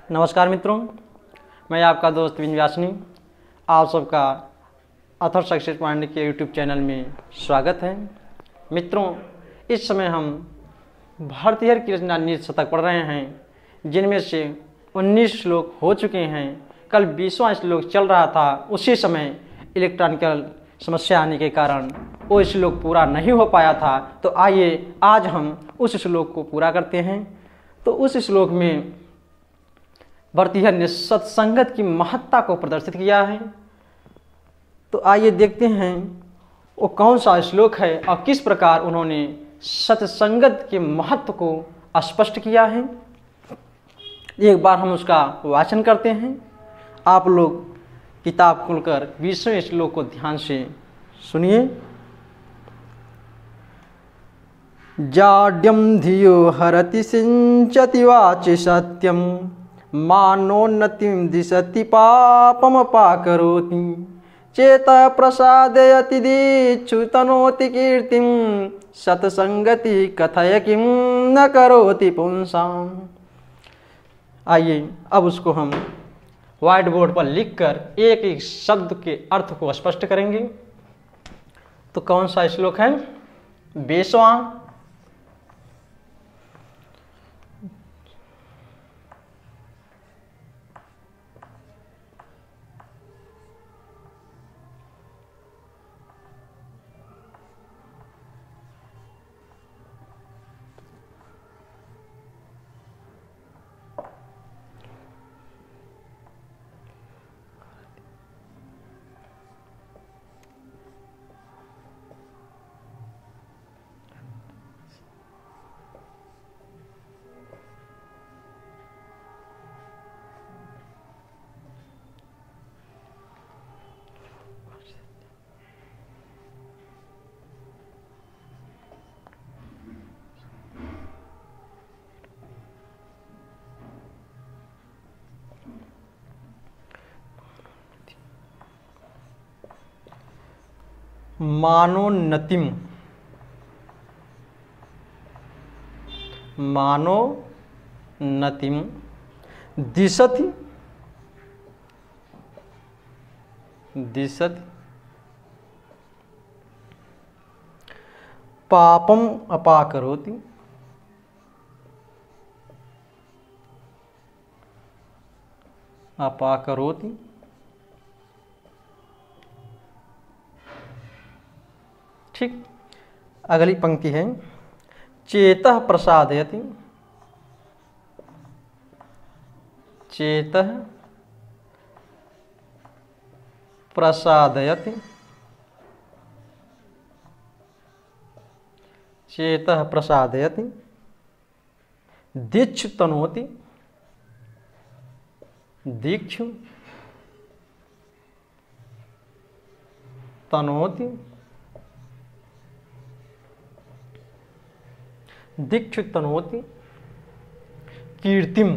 नमस्कार मित्रों, मैं आपका दोस्त विंध्यासिनी। आप सबका अथर सक्सेस पॉइंट के यूट्यूब चैनल में स्वागत है। मित्रों, इस समय हम भारतीय की रचना नीति शतक पढ़ रहे हैं, जिनमें से 19 श्लोक हो चुके हैं। कल 20वां श्लोक चल रहा था। उसी समय इलेक्ट्रॉनिकल समस्या आने के कारण वो श्लोक पूरा नहीं हो पाया था। तो आइए आज हम उस श्लोक को पूरा करते हैं। तो उस श्लोक में भर्तृहरि ने सत्संगत की महत्ता को प्रदर्शित किया है। तो आइए देखते हैं वो कौन सा श्लोक है और किस प्रकार उन्होंने सत्संगत के महत्व को स्पष्ट किया है। एक बार हम उसका वाचन करते हैं। आप लोग किताब खोलकर 20वें श्लोक को ध्यान से सुनिए। जाड्यम धियो हरति सिंचति वाचि सत्यम मानोन्नतिं दिशति पापमपाकरोति चेता प्रसादयति दीक्षु तनोति कीर्तिं सत्संगति कथय किं न करोति पुंसाम्। आइए अब उसको हम व्हाइट बोर्ड पर लिखकर एक एक शब्द के अर्थ को स्पष्ट करेंगे। तो कौन सा श्लोक है? 20वां। मानोन्नतिम, मानोन्नतिम दिशति, दिशति पापम अपाकरोति, अपाकरोति ठीक। अगली पंक्ति है चेतः प्रसादयति, चेतः प्रसादयति, चेतः प्रसादयति दीक्षु तनोति, दीक्षु तनोति, दीक्षु तनोति कीर्तिम,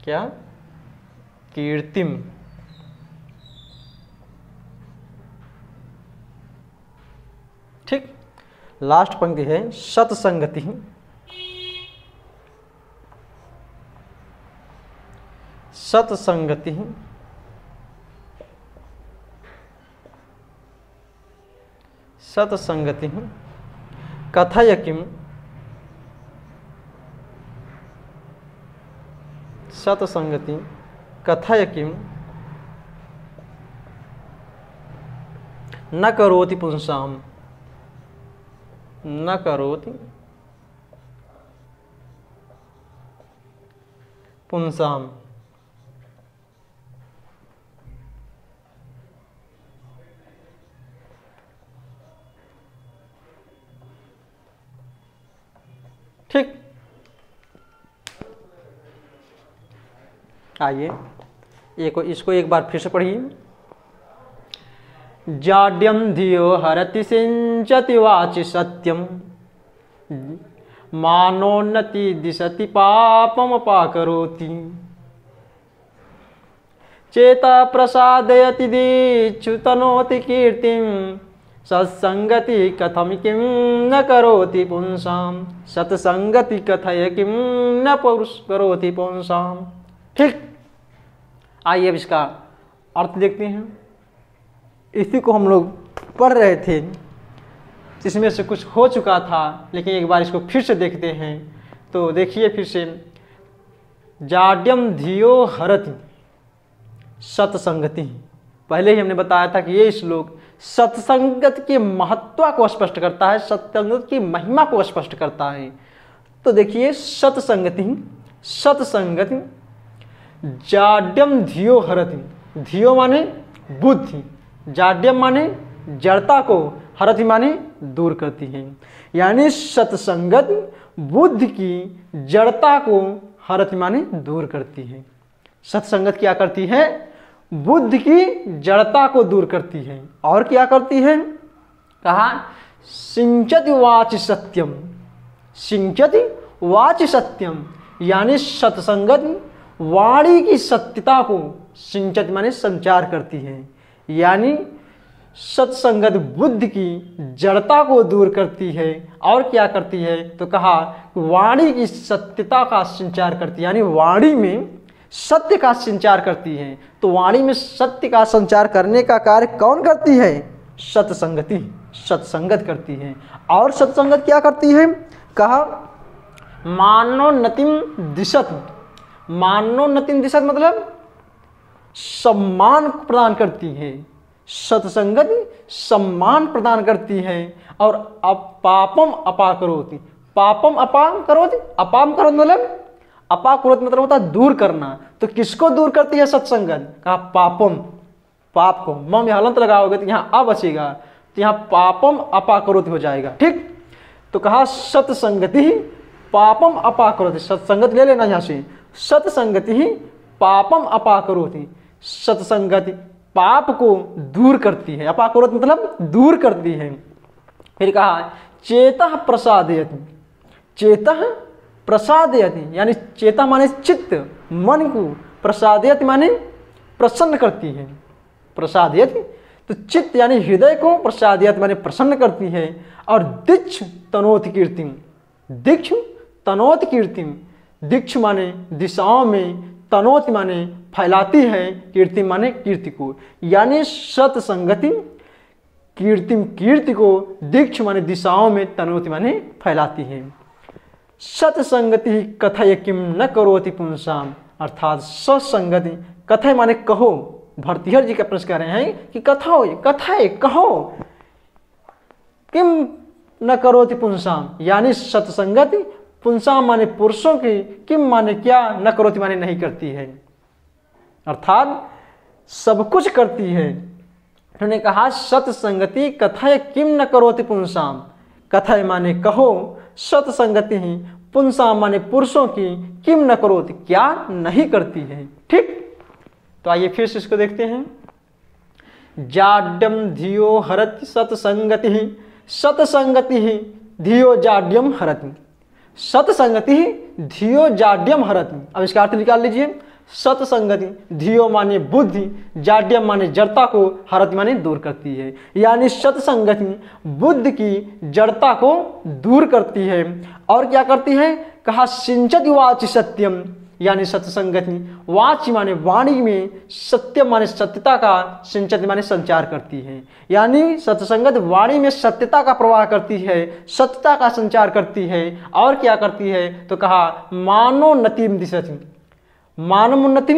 क्या? कीर्तिम। ठीक। लास्ट पंक्ति है सत्संगति, सत्संगति सत्संगति कथय किम, सत्संगति कथय किम न करोति पुंसाम, न करोति पुंसाम। ठीक। आइए इसको एक बार फिर से पढ़िए। जाड्यम धियो हरति सिंचति वाचि सत्यम मानोन्नति दिशति पापम अपाकरोति चेता प्रसादयति दीक्षु तनोति कीर्तिम सत्संगति कथम किं न करोति पुंसाम, सत्संगति कथय किं न करोति पुंसाम। ठीक, आइए अब इसका अर्थ देखते हैं। इसी को हम लोग पढ़ रहे थे, इसमें से कुछ हो चुका था, लेकिन एक बार इसको फिर से देखते हैं। तो देखिए फिर से, जाड्यम धियो हरति सत्संगति। पहले ही हमने बताया था कि ये श्लोक सत्संगत के महत्व को स्पष्ट करता है, सत्संगत की महिमा को स्पष्ट करता है। तो देखिए, सत्संगति सत्संगति जाड्यम धियो हरति। धियो माने बुद्धि, जाड्यम माने जड़ता को, हरति माने दूर करती है। यानी सत्संगत बुद्धि की जड़ता को हरति माने दूर करती है। सत्संगत क्या करती है? बुद्धि की जड़ता को दूर करती है। और क्या करती है? कहा सिंचति वाच सत्यम, सिंचति वाच सत्यम, यानी सत्संगत वाणी की सत्यता को सिंचति माने संचार करती है। यानी सत्संगत बुद्धि की जड़ता को दूर करती है। और क्या करती है? तो कहा वाणी की सत्यता का संचार करती है, यानी वाणी में सत्य का संचार करती है। तो वाणी में सत्य का संचार करने का कार्य कौन करती है? सत्संगति, सत्संगत करती है। और सत्संगत क्या करती है? कहा मानोन्नतिम दिशत। मानोन्नतिम दिशत मतलब सम्मान प्रदान करती है। सत्संगत सम्मान प्रदान करती है। और पापम अपाकरोति, पापम अपाम करोति, अपाम करोति मतलब अपाकुरत मतलब होता है दूर करना। तो किसको दूर करती है सत्संगत? कहा पापम, पाप को। मम में हलंत लगाओगे तो यहाँ आ बचेगा, तो यहाँ पापम अपाकरोति हो जाएगा। ठीक, तो कहा सत्संगति ही पापम अपाकरोति। सत्संगत ले लेना यहाँ से, सत्संगति ही पापम अपाकरोति। सत्संगति पाप को दूर करती है, अपाकरोति मतलब दूर करती है। फिर कहा चेतः प्रसादयति, चेतः प्रसादयति, यानी चेता माने चित्त, मन को, प्रसादयति माने प्रसन्न करती है। प्रसादयति तो चित्त यानी हृदय को, प्रसादयति माने प्रसन्न करती है। और दीक्ष तनोति कीर्तिम, दीक्ष तनोति कीर्तिम, दीक्ष माने दिशाओं में, तनोति माने फैलाती है, कीर्ति माने कीर्ति को। यानी सत्संगति कीर्तिम, कीर्ति को, दीक्ष माने दिशाओं में, तनोति माने फैलाती है। सत्संगति कथय किम न करोति पुंसाम, अर्थात सत्संगति कथय माने कहो। भरतिहर जी का प्रश्न कर रहे हैं कि कथो, कथय कहो, किम न करोति पुंसाम, यानी सत्संगति पुंसाम माने पुरुषों की, किम माने क्या, न करोति माने नहीं करती है, अर्थात सब कुछ करती है। उन्होंने कहा सत्संगति कथय किम न करोति पुंसाम, कथय माने कहो, सत्संगति ही पुंसाम माने पुरुषों की, किम न करोति क्या नहीं करती है। ठीक, तो आइए फिर से इसको देखते हैं। जाड्यम धियो हरति सत्संगति ही, सत्संगति ही धियो जाड्यम हरति, सत्संगति ही धियो जाड्यम हरति। अब इसका अर्थ निकाल लीजिए। सत्संगति धियो माने बुद्धि, जाड्यम माने जड़ता को, हरति माने दूर करती है। यानी सत्संगति बुद्धि की जड़ता को दूर करती है। और क्या करती है? कहा सिंचति वाचि सत्यम, यानी सत्संगति वाचि माने वाणी में, सत्यम माने सत्यता का, सिंचति माने संचार करती है। यानी सत्संगत वाणी में सत्यता का प्रवाह करती है, सत्यता का संचार करती है। और क्या करती है? तो कहा मानोन्नतिम दिशति, मानवोन्नति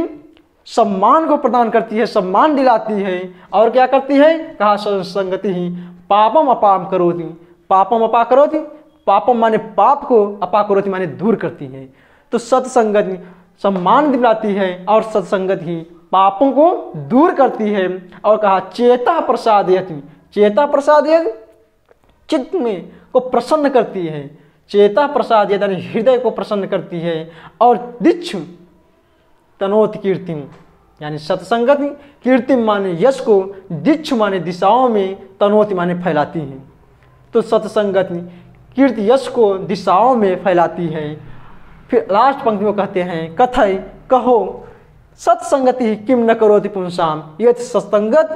सम्मान को प्रदान करती है, सम्मान दिलाती है। और क्या करती है? कहा सत्संगति ही पापम अपाम करोति, पापम अपा करोति, पापम माने पाप को, अपा करोति माने दूर करती है। तो सत्संगति सम्मान दिलाती है और सत्संगति ही पापों को दूर करती है। और कहा चेता प्रसादयति, चेता प्रसादयति चित्त में को प्रसन्न करती है, चेता प्रसादयति यानी हृदय को प्रसन्न करती है। और दीक्ष तनोति कीर्तिम, यानी सत्संगति कीर्तिम माने यश को, दीक्ष माने दिशाओं में, तनोति माने फैलाती है। तो सत्संगति कीर्ति यश को दिशाओं में फैलाती है। फिर लास्ट पंक्ति में कहते हैं कथय कहो सत्संगति किम न करोति पुंसाम, ये सत्संगत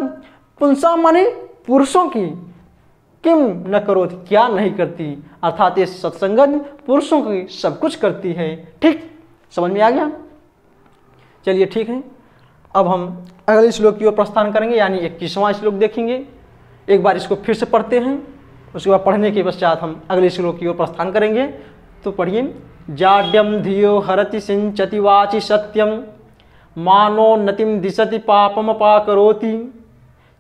पुंसाम माने पुरुषों की, किम न करोति क्या नहीं करती, अर्थात ये सत्संगत पुरुषों की सब कुछ करती है। ठीक, समझ में आ गया? चलिए ठीक है, अब हम अगले श्लोक की ओर प्रस्थान करेंगे, यानी 21वां श्लोक देखेंगे। एक बार इसको फिर से पढ़ते हैं, उसके बाद पढ़ने के पश्चात हम अगले श्लोक की ओर प्रस्थान करेंगे। तो पढ़िए। जाड्यम धियो हरति सिंचति वाचि सत्यम मानोन्नतिम दिशति पापम पाकरोति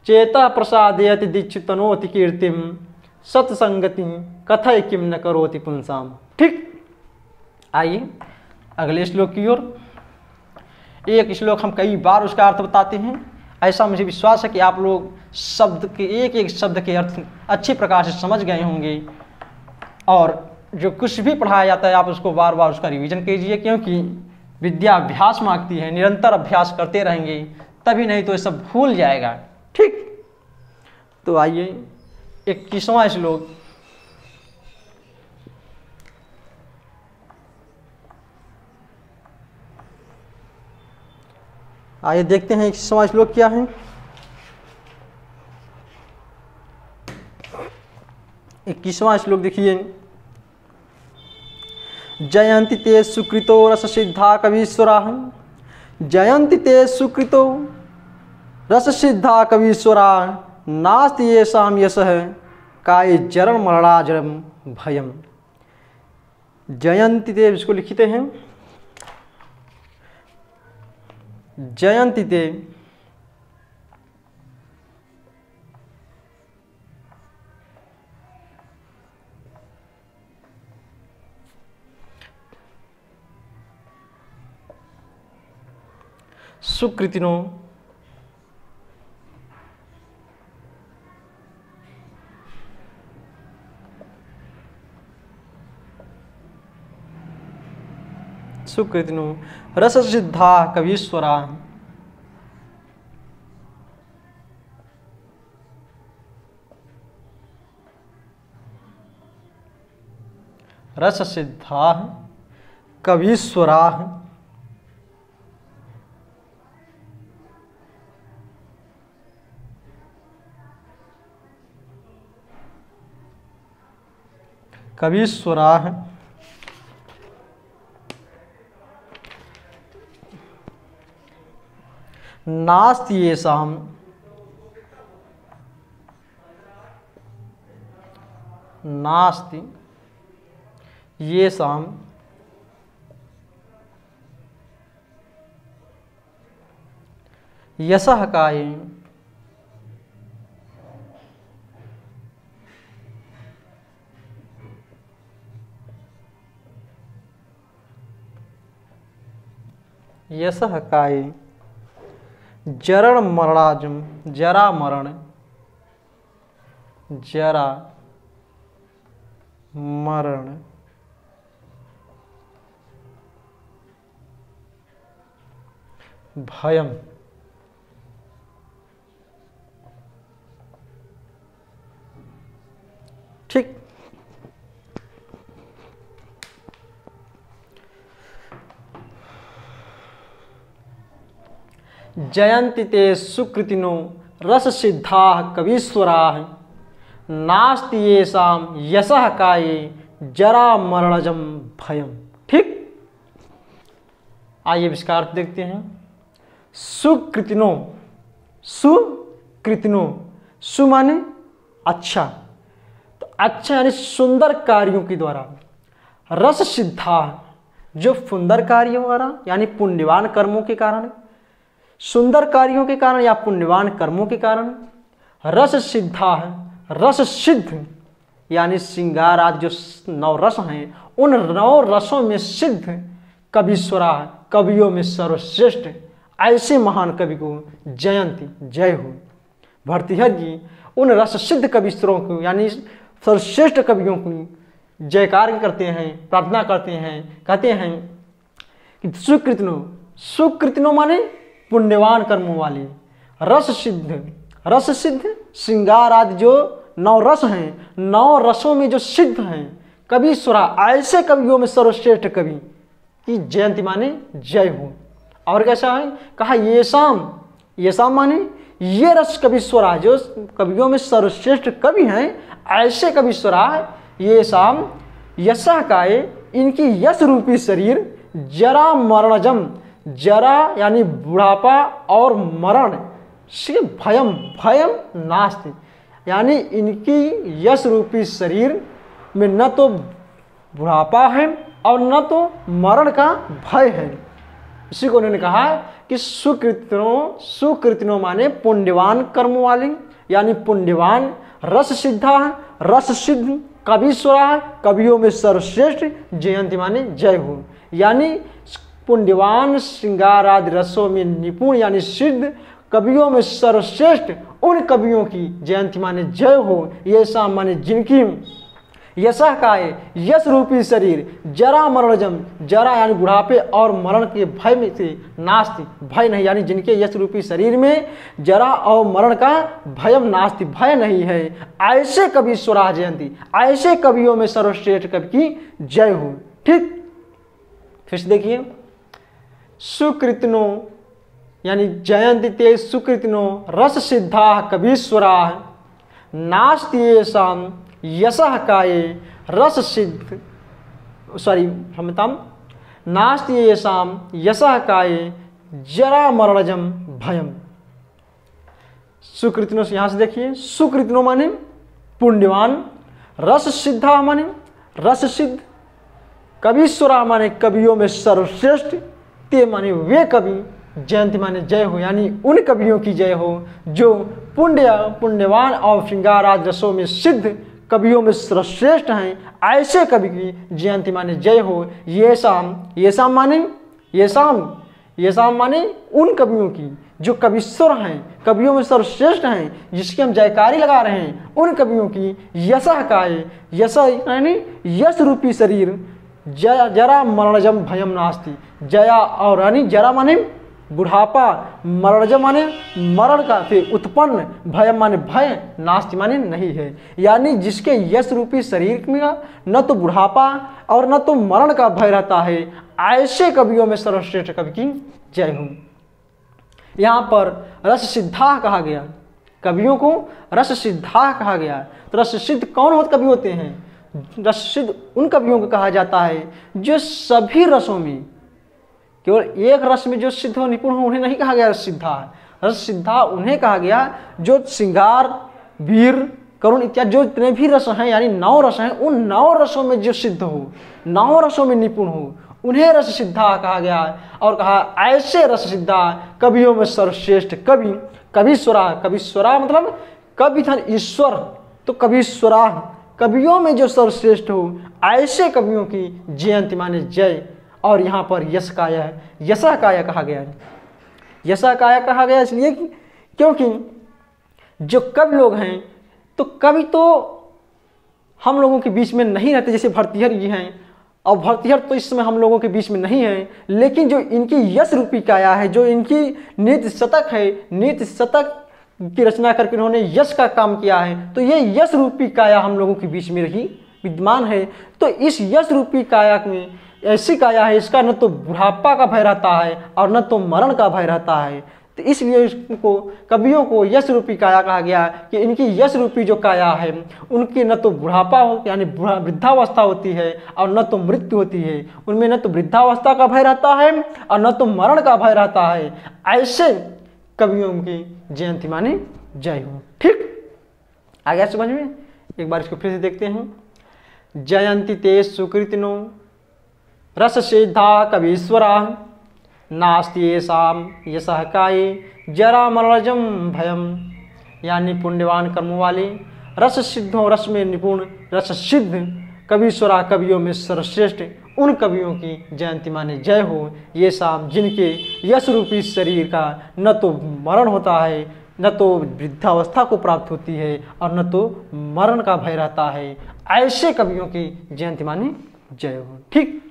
चेता प्रसादयति दीक्षितनोति कीर्तिम सत्संगति कथय किम न करोति पुंसाम। ठीक, आइए अगले श्लोक की ओर। एक श्लोक हम कई बार उसका अर्थ बताते हैं, ऐसा मुझे विश्वास है कि आप लोग शब्द के एक एक शब्द के अर्थ अच्छी प्रकार से समझ गए होंगे, और जो कुछ भी पढ़ाया जाता है आप उसको बार बार उसका रिवीजन कीजिए, क्योंकि विद्या अभ्यास मांगती है, निरंतर अभ्यास करते रहेंगे तभी, नहीं तो ये सब भूल जाएगा। ठीक, तो आइए 21वां श्लोक। आइए देखते हैं 21वां श्लोक क्या है। 21वां श्लोक देखिए। जयंति ते सुकृतो रस सिद्धा कवीश्वरा, जयंति ते सुकृतो रस सिद्धा कवीश्वरा नास्ति येषां यशः काय जरण मरणाजरम भयम। जयंति ते, इसको लिखते हैं जयंति ते सुकृतिनो सुकृतिनो रस सिद्धा कवीश्वरा रस सिद्धा कवीश्वरा कवीश्वरा नास्ति येषां नास्ति येषां यशः काय यशः काय जरण मरणाजम जरा मरण जरा मरण भयम। ठीक, जयंति ते सुकृतिनो रस सिद्धा कवीश्वरा नास्ति येषां यशः काय जरा मरणजम भयम। ठीक, आइए इसका अर्थ देखते हैं। सुकृतिनो, सुकृतिनो, सु माने अच्छा, तो अच्छा यानी सुंदर कार्यों के द्वारा, रस सिद्धा जो सुंदर कार्यों द्वारा यानी पुण्यवान कर्मों के कारण, सुंदर कार्यों के कारण या पुण्यवान कर्मों के कारण, रस सिद्धा है रस सिद्ध यानी श्रृंगार आदि जो 9 रस हैं उन 9 रसों में सिद्ध कवीश्वरा कवियों में सर्वश्रेष्ठ ऐसे महान कवि को जयंती जय हो। भर्तृहरि जी उन रस सिद्ध कवीश्वरों को यानी सर्वश्रेष्ठ कवियों को जयकार करते हैं, प्रार्थना करते हैं, कहते हैं कि सुकृतिनो, सुकृतिनो माने पुण्यवान कर्मों वाले, रस सिद्ध श्रृंगार आदि जो 9 रस हैं, 9 रसों में जो सिद्ध हैं कवीश्वरा ऐसे कवियों में सर्वश्रेष्ठ कवि की जयंती माने जय हो। और कैसा है कहा, ये शाम माने ये रस कवीश्वरा जो कवियों में सर्वश्रेष्ठ कवि हैं ऐसे कवीश्वरा ये शाम यशः काय इनकी यश रूपी शरीर जरा मरणजम जरा यानी बुढ़ापा और मरण से भयम भयम नास्ति, यानी इनकी यश रूपी शरीर में न तो बुढ़ापा है और न तो मरण का भय है। इसी को उन्होंने कहा कि सुकृतिनों माने पुण्यवान कर्म वाले, यानी पुण्यवान रस सिद्धा है, रस सिद्ध कवीश्वरा है, कवियों में सर्वश्रेष्ठ जयंती माने जय हो, यानी पुण्यवान श्रृंगार आदि रसों में निपुण यानी सिद्ध कवियों में सर्वश्रेष्ठ उन कवियों की जयंती माने जय हो। ये सा माने जिनकी यशा काय यश रूपी शरीर जरा मरणजम, जरा यानी बुढ़ापे और मरण के भय में से नास्ति, भय नहीं, यानी जिनके यश रूपी शरीर में जरा और मरण का भयम नास्ति, भय नहीं है, ऐसे कवि स्वरा जयंती, ऐसे कवियों में सर्वश्रेष्ठ कवि की जय हो। ठीक, फिर से देखिए, सुकृतिनो यानी जयंती ते सुकृतिनो रस सिद्धा कवीश्वरा नास्ति येषां यशः काये रस सिद्ध नास्ति येषां यशः काये जरा मरणजम भयम। सुकृतिनो से यहाँ से देखिए, सुकृतिनो माने पुण्यवान, रस सिद्धा माने रस सिद्ध, कवीश्वरा माने कवियों में सर्वश्रेष्ठ, ते माने वे कवि, जयंती माने जय हो, यानी उन कवियों की जय हो जो पुण्यवान और श्रृंगार आदि रसों में सिद्ध कवियों में सर्वश्रेष्ठ हैं, ऐसे कवि की जयंती माने जय हो। ये शाम माने उन कवियों की जो कवीश्वर हैं, कवियों में सर्वश्रेष्ठ हैं, जिसकी हम जयकारी लगा रहे हैं, उन कवियों की यशः काय, यश यानी यश रूपी शरीर जरा मरणजम भयम नास्ति, जया और यानी जरा माने बुढ़ापा, मरणजम माने मरण का से उत्पन्न, भयम माने भय, नास्ति माने नहीं है, यानी जिसके यश रूपी शरीर में न तो बुढ़ापा और न तो मरण का भय रहता है, ऐसे कवियों में सर्वश्रेष्ठ कवि की जय हो। यहाँ पर रस सिद्धा कहा गया, कवियों को रस सिद्धा कहा गया। तो रस सिद्ध कौन कवि होते हैं? रस सिद्ध उन कवियों को कहा जाता है जो सभी रसों में, केवल एक रस में जो सिद्ध हो, निपुण हो, उन्हें नहीं कहा गया रस सिद्धा। रस सिद्धा उन्हें कहा गया जो श्रृंगार, वीर, करुण इत्यादि जो जितने भी रस हैं, यानी 9 रस हैं, उन 9 रसों में जो सिद्ध हो, 9 रसों में निपुण हो, उन्हें रस सिद्धा कहा गया। और कहा ऐसे रस सिद्धा कवियों में सर्वश्रेष्ठ कवि, कवीश्वरा, कवीश्वरा मतलब कवि था ईश्वर, तो कवीश्वरा कवियों में जो सर्वश्रेष्ठ हो, ऐसे कवियों की जयंती माने जय। और यहाँ पर यश काया है, यशा काया कहा गया है। यशा काया कहा गया इसलिए क्योंकि जो कवि लोग हैं, तो कवि तो हम लोगों के बीच में नहीं रहते, जैसे भरतिहर जी हैं, और भरतिहर तो इस समय हम लोगों के बीच में नहीं है, लेकिन जो इनकी यश रूपी काया है, जो इनकी नीति शतक है, नीति शतक की रचना करके उन्होंने यश का काम किया है, तो ये यश रूपी काया हम लोगों के बीच में रही विद्यमान है। तो इस यश रूपी काया में ऐसी काया है, इसका न तो बुढ़ापा का भय रहता है और न तो मरण का भय रहता है, तो इसलिए इसको कवियों को यश रूपी काया कहा गया कि इनकी यश रूपी जो काया है, उनकी न तो बुढ़ापा हो यानी वृद्धावस्था होती है और न तो मृत्यु होती है, उनमें न तो वृद्धावस्था का भय रहता है और न तो मरण का भय रहता है, ऐसे कवियों की जयंती माने जय हो। ठीक, आ गया समझ में? एक बार इसको फिर से देखते हैं। जयंती ते सुकृतिनो रस सिद्धा कवीश्वरा नास्ति येषां यशः काये जरा मरणजम भयम, यानी पुण्यवान कर्म वाले, रस सिद्धों, रस में निपुण, रस सिद्ध कवीश्वरा कवियों में सर्वश्रेष्ठ उन कवियों की जयंती माने जय हो। ये शाम जिनके यश रूपी शरीर का न तो मरण होता है, न तो वृद्धावस्था को प्राप्त होती है और न तो मरण का भय रहता है, ऐसे कवियों की जयंती माने जय हो। ठीक,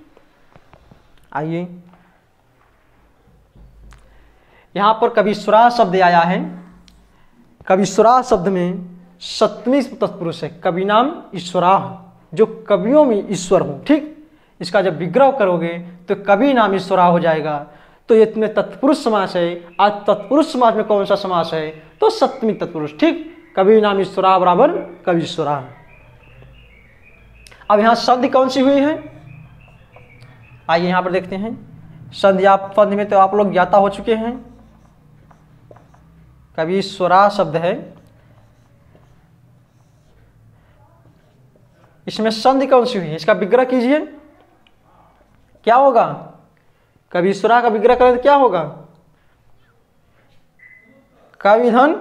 आइए यहाँ पर कवीश्वरा शब्द आया है। कवीश्वरा शब्द में सप्तमी तत्पुरुष है, कवि नाम ईश्वरा, जो कवियों में ईश्वर हो। ठीक, इसका जब विग्रह करोगे तो कवि नाम ईश्वरा हो जाएगा। तो ये तुम्हें तत्पुरुष समास है। आज तत्पुरुष समास में कौन सा समास है? तो सप्तमी तत्पुरुष। ठीक, कवि नाम ईश्वरा बराबर कवीश्वरा। अब यहाँ शब्द कौन सी हुई है? आइए यहाँ पर देखते हैं। संधि में तो आप लोग ज्ञाता हो चुके हैं। कभी स्वरा शब्द है, इसमें संधि कौन सी हुई है, इसका विग्रह कीजिए, क्या होगा? कभी स्वरा का विग्रह करें तो क्या होगा? कविधन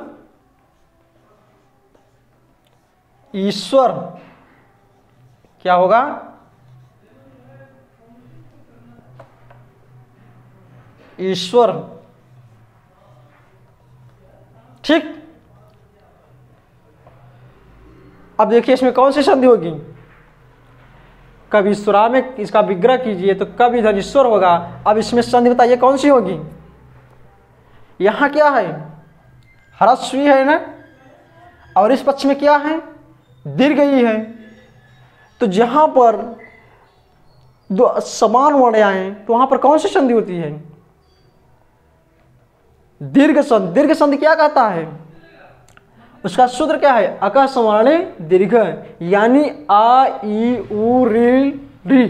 ईश्वर, क्या होगा? ईश्वर। ठीक, अब देखिए इसमें कौन सी संधि होगी? कभी स्वरा में इसका विग्रह कीजिए तो कभी इधर ईश्वर होगा। अब इसमें संधि बताइए कौन सी होगी? यहां क्या है? ह्रस्व ई है ना, और इस पक्ष में क्या है? दीर्घ ई है। तो जहां पर दो समान वर्ण आए तो वहां पर कौन सी संधि होती है? दीर्घ संधि। दीर्घ संधि क्या कहता है? उसका सूत्र क्या है? अका सवर्णे दीर्घ, यानी आ ई उ री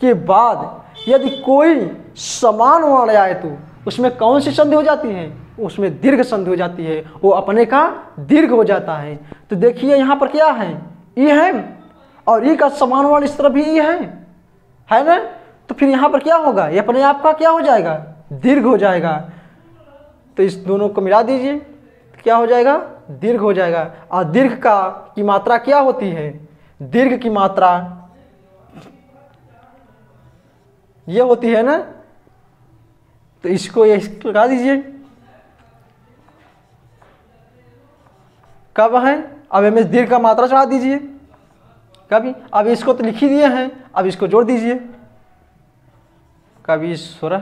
के बाद यदि कोई समान वर्ण आए तो उसमें कौन सी संधि हो जाती है? उसमें दीर्घ संधि हो जाती है, वो अपने का दीर्घ हो जाता है। तो देखिए यहां पर क्या है? ई है, और ई का समान वर्ण इस तरफ भी ई है ना, तो फिर यहां पर क्या होगा? ये अपने आप का क्या हो जाएगा? दीर्घ हो जाएगा। तो इस दोनों को मिला दीजिए, क्या हो जाएगा? दीर्घ हो जाएगा। और दीर्घ की मात्रा क्या होती है? दीर्घ की मात्रा ये होती है ना, तो इसको ये लगा दीजिए। कब है? अब हमें दीर्घ का मात्रा चढ़ा दीजिए कभी। अब इसको तो लिख ही दिए हैं, अब इसको जोड़ दीजिए। कभी सुर,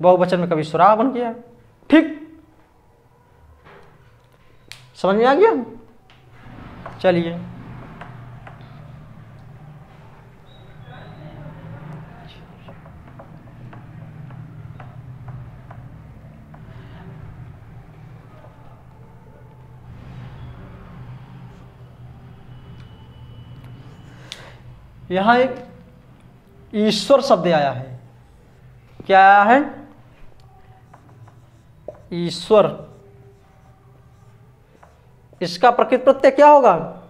बहुवचन में कभी सुरा बन गया। ठीक, समझ में आ गया? चलिए यहां एक ईश्वर शब्द आया है। क्या आया है? ईश्वर। इसका प्रकृत प्रत्यय क्या होगा?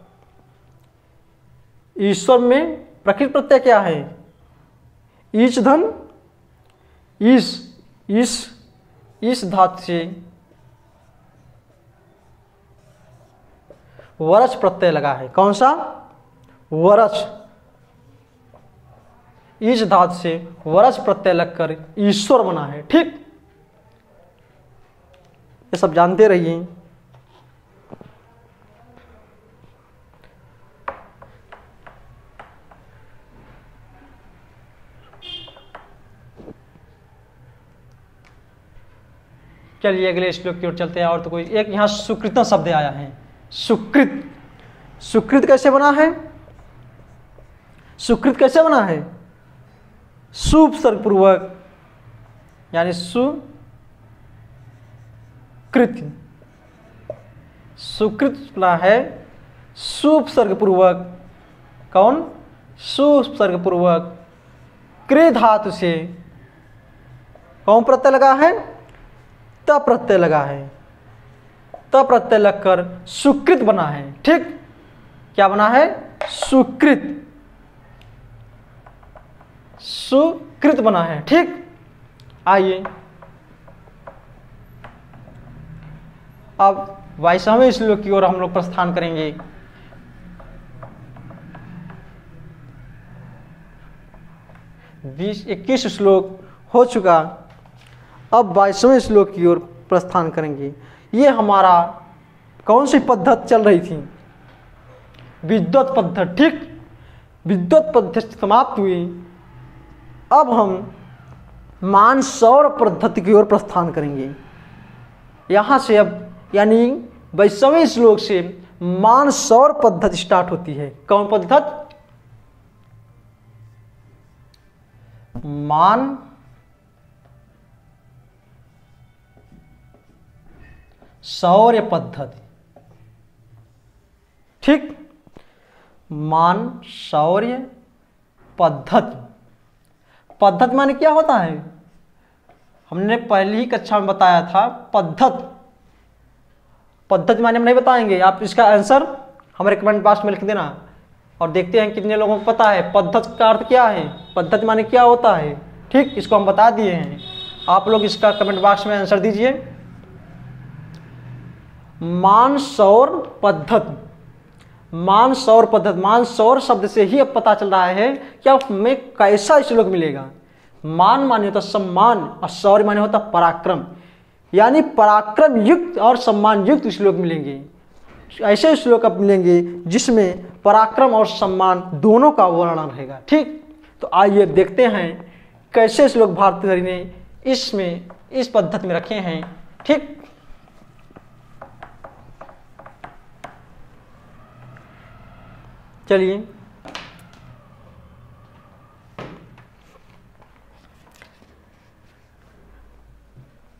ईश्वर में प्रकृत प्रत्यय क्या है? ईच धन इस धातु से वरच प्रत्यय लगा है। कौन सा? वरच। इस धातु से वरच प्रत्यय लगकर ईश्वर बना है। ठीक, ये सब जानते रहिए। चलिए अगले श्लोक की ओर चलते हैं। और तो कोई एक यहां सुकृत शब्द आया है। सुकृत। सुकृत कैसे बना है? सुकृत कैसे बना है? सुपसर्ग पूर्वक, यानी सुकृत। सुकृत बना है सुपसर्ग पूर्वक। कौन? सुपसर्ग पूर्वक कृ धातु से कौन प्रत्यय लगा है? त प्रत्यय लगा है। त प्रत्यय लगकर सुकृत बना है। ठीक, क्या बना है? सुकृत। सुकृत बना है। ठीक, आइए अब 22वें श्लोक की ओर हम लोग प्रस्थान करेंगे। बीस 21 श्लोक हो चुका, अब 22वें श्लोक की ओर प्रस्थान करेंगे। ये हमारा कौन सी पद्धति चल रही थी? विद्वत पद्धति। ठीक, विद्वत पद्धति समाप्त हुई। अब हम मान सौर पद्धति की ओर प्रस्थान करेंगे। यहां से अब यानी 22वें श्लोक से मान सौर पद्धति स्टार्ट होती है। कौन पद्धति? मान सौर्य पद्धति। ठीक, मान सौर्य पद्धति। पद्धति माने क्या होता है? हमने पहली ही कक्षा में बताया था पद्धति माने हम नहीं बताएंगे। आप इसका आंसर हमारे कमेंट बॉक्स में लिख देना और देखते हैं कितने लोगों को पता है पद्धति का अर्थ क्या है, पद्धति माने क्या होता है। ठीक, इसको हम बता दिए हैं। आप लोग इसका कमेंट बॉक्स में आंसर दीजिए। मानसौर पद्धति, मानसौर पद्धति, मानसौर शब्द से ही अब पता चल रहा है कि अब हमें कैसा श्लोक मिलेगा। मान माने होता सम्मान और शौर्य माने होता पराक्रम, यानी पराक्रम युक्त और सम्मान युक्त श्लोक मिलेंगे। ऐसे श्लोक अब मिलेंगे जिसमें पराक्रम और सम्मान दोनों का वर्णन रहेगा। ठीक, तो आइए देखते हैं कैसे श्लोक भारतीहरि ने इसमें इस पद्धति में रखे हैं। ठीक, चलिए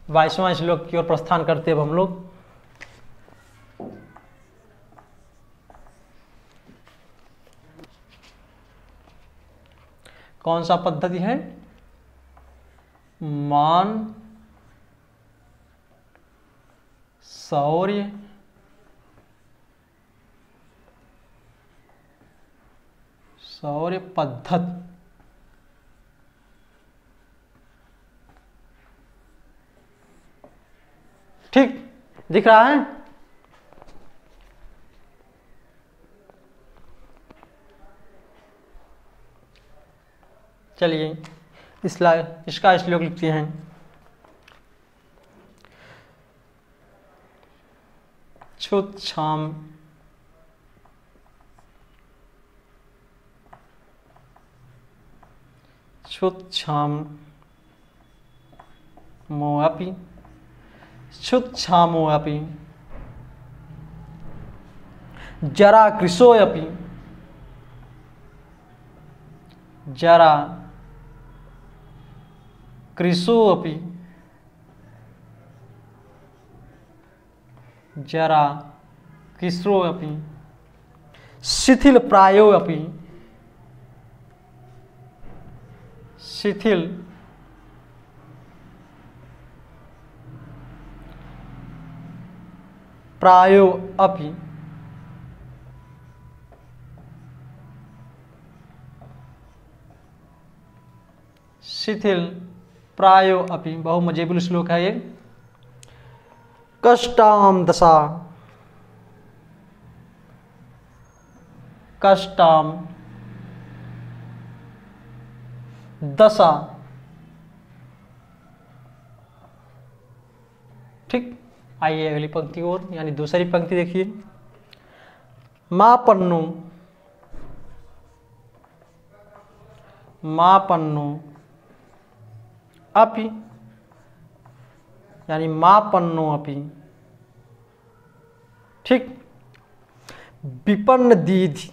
बाईसवां श्लोक की ओर प्रस्थान करते हैं अब हम लोग। कौन सा पद्धति है? मान शौर्य शौर्य पद्धति। ठीक, दिख रहा है? चलिए इसका श्लोक लिखते हैं। क्षुत्क्षाम मोऽपि क्षुत्क्षामोऽपि जराकृशोऽपि जराकृशोऽपि शिथिलप्रायोऽपि शिथिलप्रायोऽपि बहु मजेबुल श्लोक है ये। कष्टाम दशा। ठीक, आइए अगली पंक्ति और, यानी दूसरी पंक्ति देखिए। मापन्नो अपि, यानी मापन्नो अपि। ठीक, विपन्न दिधिति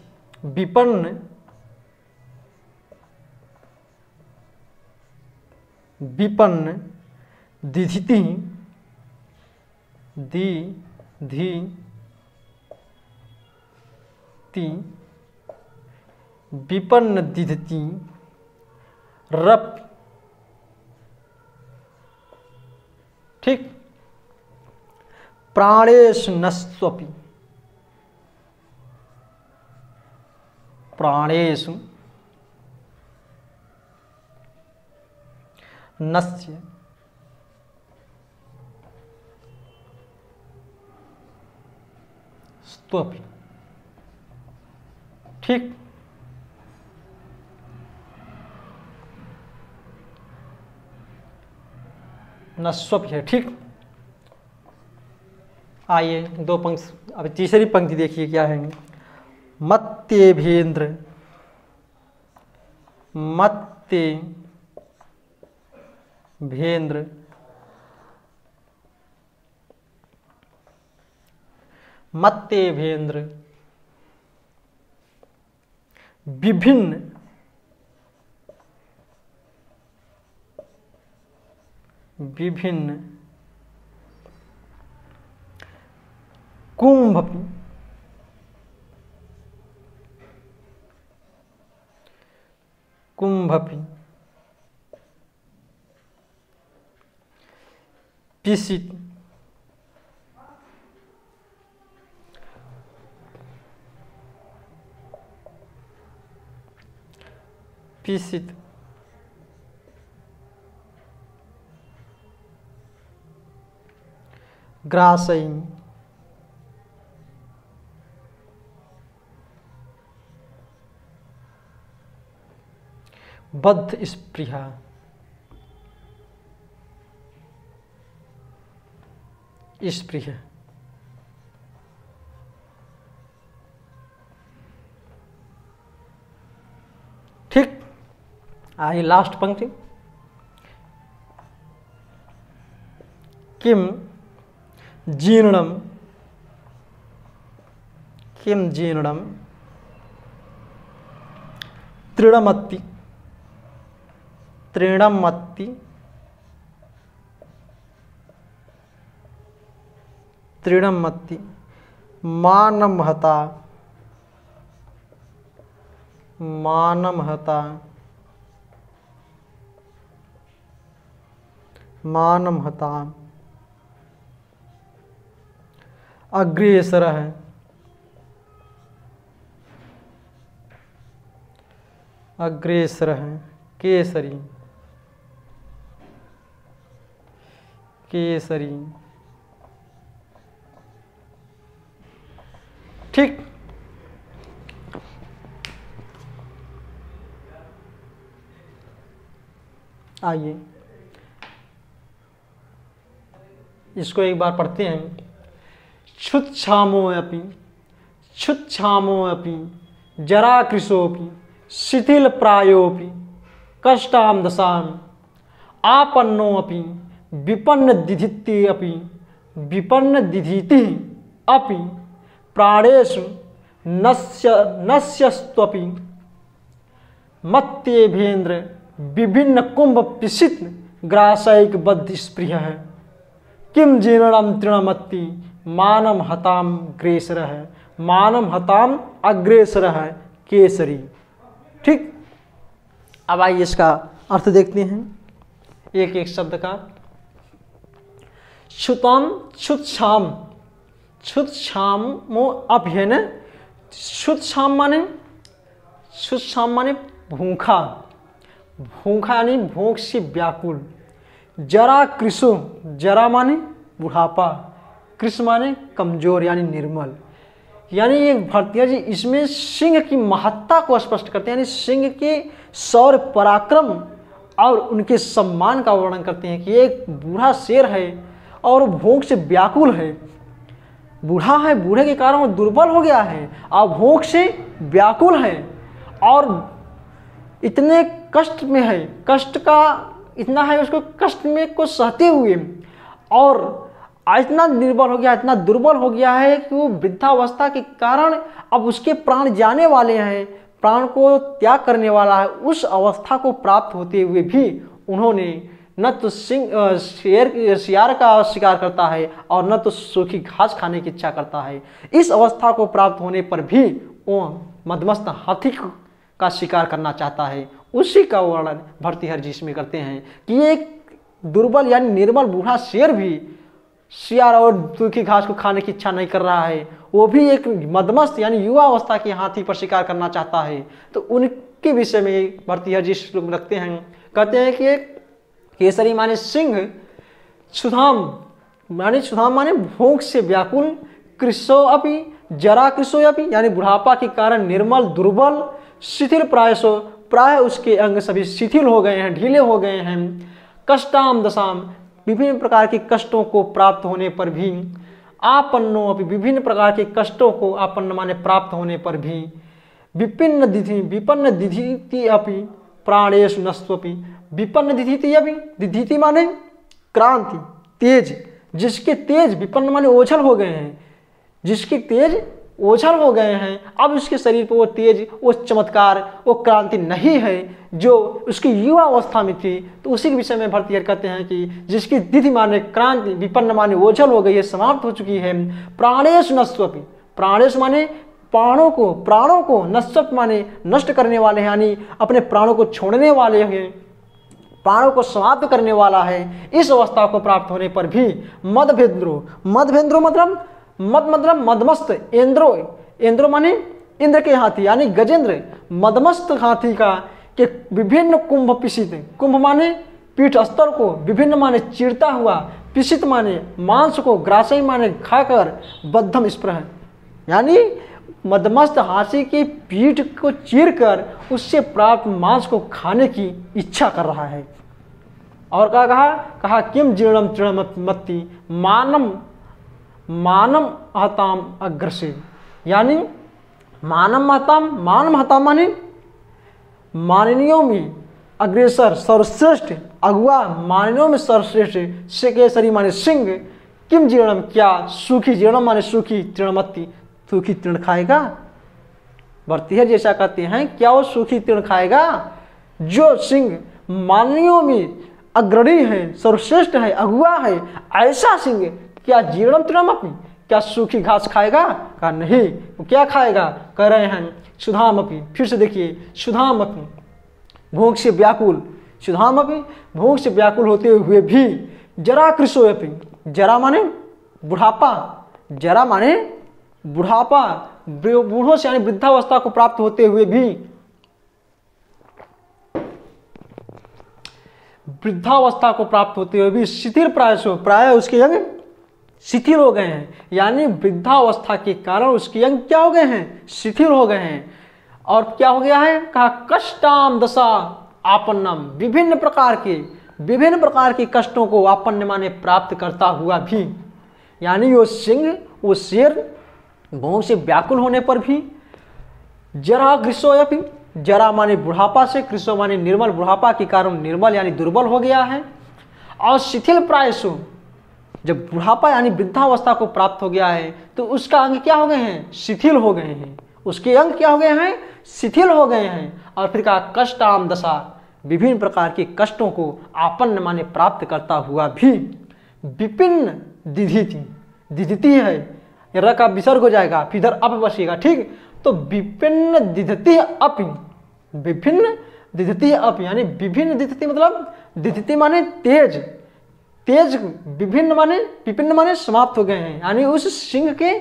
विपन्न दिधति रप। ठीक, प्राणेषु नस्वपि, प्राणेषु नस्य स्तवपि। ठीक, नस्वपि है। ठीक, आइए दो पंक्ति, अब तीसरी पंक्ति देखिए क्या है। मत्तेभेन्द्र विभिन्न कुंभपि पिसित, पिसित, ग्रासई, बद्ध स्पृहा, स्पृह, ठीक। आइए लास्ट पंक्ति, किम जीर्णम, किम जीर्णम तृणमत्ति, तृणमत्ति, तृणमत्ति मानमहता, मानमहता, मानमहता अग्रेसरः, अग्रेसरः केसरी, केसरी, ठीक। आइए इसको एक बार पढ़ते हैं। क्षुत्क्षामोऽपि, क्षुत्क्षामोऽपि जराकृशोऽपि शिथिलप्रायोऽपि कष्टां दशाम् आपन्नोऽपि विपन्नदिधिति अपि, विपन्नदिधितिः अपि प्राणेषु नश्यस्त्वपि मत्तेभेन्द्र विभिन्न कुंभ पिशित ग्रासैक बद्ध स्पृहः किम जीर्णम तृणमत्ति मानम हताम ग्रेसरः, मानम हताम अग्रेसरः केसरी, ठीक। अब आइए इसका अर्थ देखते हैं एक एक शब्द का। क्षुताम, क्षुत्क्षाम, क्षुत्क्षामो अभ्यन, क्षुत्क्षाम माने, क्षुत्क्षाम माने भूखा, भूखा यानी भूख से व्याकुल। जरा कृशो, जरा माने बुढ़ापा, कृष माने कमजोर यानी निर्मल। यानी ये भारतीय जी इसमें सिंह की महत्ता को स्पष्ट करते हैं, यानी सिंह के शौर्य पराक्रम और उनके सम्मान का वर्णन करते हैं कि एक बूढ़ा शेर है और भूख से व्याकुल है। बूढ़ा है, बूढ़े के कारण वो दुर्बल हो गया है और भूख से व्याकुल है और इतने कष्ट में है, कष्ट का इतना है उसको, कष्ट में को सहते हुए और इतना निर्बल हो गया, इतना दुर्बल हो गया है कि वो वृद्धावस्था के कारण अब उसके प्राण जाने वाले हैं, प्राण को त्याग करने वाला है। उस अवस्था को प्राप्त होते हुए भी उन्होंने न तो शियार का शिकार करता है और न तो सूखी घास खाने की इच्छा करता है। इस अवस्था को प्राप्त होने पर भी वो मदमस्त हाथी का शिकार करना चाहता है। उसी का वर्णन भर्तृहरि जी इसमें करते हैं कि एक दुर्बल यानी निर्बल बूढ़ा शेर भी शियार और सूखी घास को खाने की इच्छा नहीं कर रहा है, वो भी एक मदमस्त यानी युवा अवस्था के हाथी पर शिकार करना चाहता है। तो उनके विषय में भर्तृहरि जी श्लोक रखते हैं, कहते हैं कि केसरी माने सिंह, क्षुधाम माने भूख से व्याकुल, कृशो अपि जरा कृशो अपि यानी बुढ़ापा के कारण निर्मल दुर्बल, शिथिल प्रायसो प्राय उसके अंग सभी शिथिल हो गए हैं, ढीले हो गए हैं, कष्टाम दशाम विभिन्न प्रकार के कष्टों को प्राप्त होने पर भी, आपन्नो अपि विभिन्न प्रकार के कष्टों को आपन्न माने प्राप्त होने पर भी, विपन्न दिधिति अपि प्राणेषु नस्त्वपि, विपन्न दिधिति अपि, दिधिति माने क्रांति तेज, जिसके तेज विपन्न माने ओझल हो गए हैं, जिसके तेज ओझल हो गए हैं, अब उसके शरीर पर वो तेज, वो चमत्कार, वो क्रांति नहीं है जो उसकी युवा अवस्था में थी। तो उसी के विषय में भर्तृहरि कहते हैं कि जिसकी दिधि माने क्रांति, विपन्न माने ओझल हो गई है, समाप्त हो चुकी है। प्राणेश नस्वपि, प्राणेश माने प्राणों को, नस्वप माने नष्ट करने वाले हैं, यानी अपने प्राणों को छोड़ने वाले हैं। प्राणों को समाप्त करने वाला है। इस अवस्था को प्राप्त होने पर भी मदभेंद्रो मतलब मदमस्त, इंद्रो माने इंद्र के हाथी यानी गजेंद्र, मदमस्त हाथी का के विभिन्न कुंभ पिशित, कुंभ माने पीठ स्तर को, विभिन्न माने चीरता हुआ, पिशित माने मांस को, ग्रासई माने खाकर, बद्धम स्पृह यानी मदमस्त हाथी की पीठ को चीरकर उससे प्राप्त मांस को खाने की इच्छा कर रहा है। और क्या कहा किम जीर्णम तृणमत्ति मानम हताम अग्रसे यानी मानम हताम माने माननीयों में अग्रेसर सर्वश्रेष्ठ, अगुआ माननीयों में सर्वश्रेष्ठ, केसरी माने सिंह, किम जीर्णम क्या सूखी, जीर्णम माने सूखी, तृणमत्ति सूखी तृण खाएगा। भर्तृहरि जैसा कहते हैं क्या वो सूखी तृण खाएगा? जो सिंह माननीयों में अग्रणी है, सर्वश्रेष्ठ है, अगुआ है, ऐसा सिंह क्या जीर्णम तृणमपि क्या सूखी घास खाएगा? कहा नहीं। वो क्या खाएगा? कह रहे हैं सुधामपि, फिर से देखिए सुधामपि भूख से व्याकुल, सुधामपि भूख से व्याकुल होते हुए भी, जरा कृशोपि, जरा माने बुढ़ापा, जरा माने बुढ़ापा, बूढ़ों से यानी वृद्धावस्था को प्राप्त होते हुए भी, वृद्धावस्था को प्राप्त होते हुए भी शिथिल प्राय उसके अंग शिथिल हो गए हैं, यानी वृद्धावस्था के कारण उसके अंग क्या हो गए हैं? शिथिल हो गए हैं। और क्या हो गया है? कहा कष्टाम दशा आपन्नम, विभिन्न प्रकार के कष्टों को आपन्न माने प्राप्त करता हुआ भी, यानी वो सिंह, वो शेर भूख से व्याकुल होने पर भी, जरा ग्रीष्मोपि, जरा माने बुढ़ापा से, ग्रीष्म माने निर्मल, बुढ़ापा के कारण निर्मल यानी दुर्बल हो गया है। और शिथिल प्रायसु, जब बुढ़ापा यानी वृद्धावस्था को प्राप्त हो गया है तो उसका अंग क्या हो गए हैं? शिथिल हो गए हैं, उसके अंग क्या हो गए हैं? शिथिल हो गए हैं। और फिर कहा कष्टाम दशा, विभिन्न प्रकार के कष्टों को आपन्न माने प्राप्त करता हुआ भी, विपिन्न दिधती है, र का विसर्ग हो जाएगा, फिर इधर अप बसेगा, ठीक। तो विभिन्न दिधती अपि, विभिन्न दिधती अपि यानी विभिन्न दिधती मतलब दिधती माने तेज, विभिन्न माने समाप्त हो गए हैं, यानी उस सिंह के